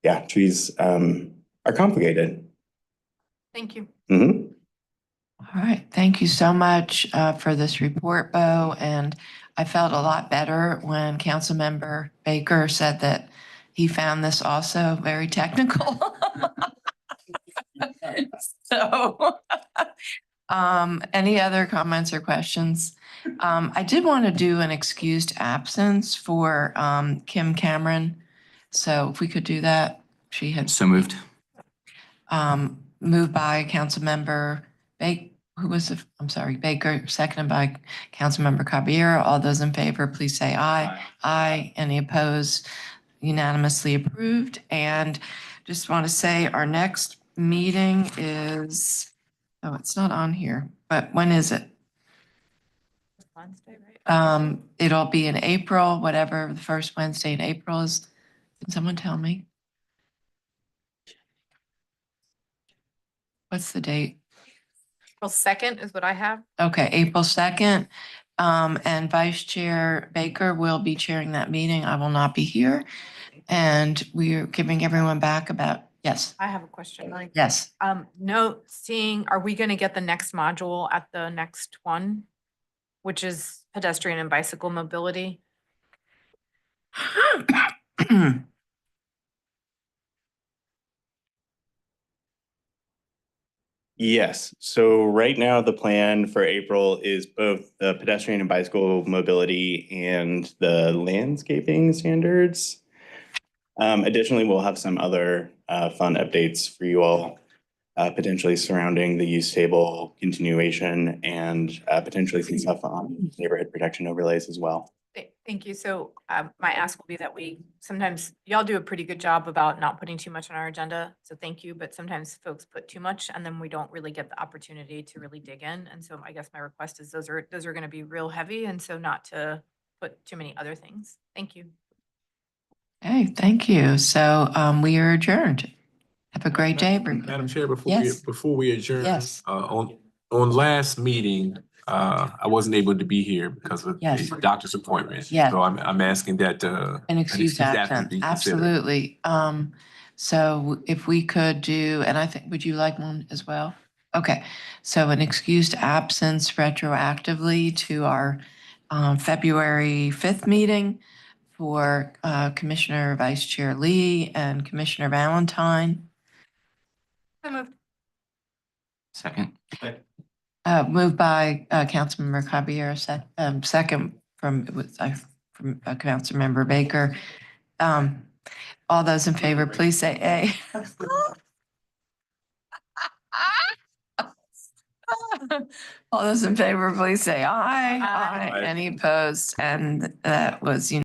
yeah, trees are complicated. Thank you. Mm-hmm. All right, thank you so much for this report, Bo. And I felt a lot better when Councilmember Baker said that he found this also very technical. So, any other comments or questions? I did want to do an excused absence for Kim Cameron. So if we could do that, she had So moved. moved by Councilmember Baker, seconded by Councilmember Caballero. All those in favor, please say aye. Aye. Any opposed? Unanimously approved. And just want to say our next meeting is, oh, it's not on here, but when is it? Wednesday, right? It'll be in April, whatever the first Wednesday in April is. Can someone tell me? What's the date? April 2nd is what I have. Okay, April 2nd. And Vice Chair Baker will be chairing that meeting. I will not be here. And we are giving everyone back about, yes, I have a question. Like, yes. are we going to get the next module at the next one, which is pedestrian and bicycle mobility? Yes. So right now the plan for April is both the pedestrian and bicycle mobility and the landscaping standards. Additionally, we'll have some other fun updates for you all, potentially surrounding the use table continuation and potentially some stuff on neighborhood protection overlays as well. Thank you. So my ask will be that sometimes y'all do a pretty good job about not putting too much on our agenda. So thank you. But sometimes folks put too much and then we don't really get the opportunity to really dig in. And so I guess my request is those are going to be real heavy. And so not to put too many other things. Thank you. Okay, thank you. So we are adjourned. Have a great day, everyone. Madam Chair, Yes. before we adjourn, Yes. on last meeting, I wasn't able to be here because of Yes. a doctor's appointment. Yes. So I'm asking that An excuse absent, be considered. absolutely. So if we could do, and I think, would you like one as well? Okay, so an excused absence retroactively to our February 5th meeting for Commissioner Vice Chair Lee and Commissioner Valentine. So moved. Second. Moved by Councilmember Caballero, second from Councilmember Baker. All those in favor, please say aye. All those in favor, please say aye. Aye. Any opposed? And that was unanimous.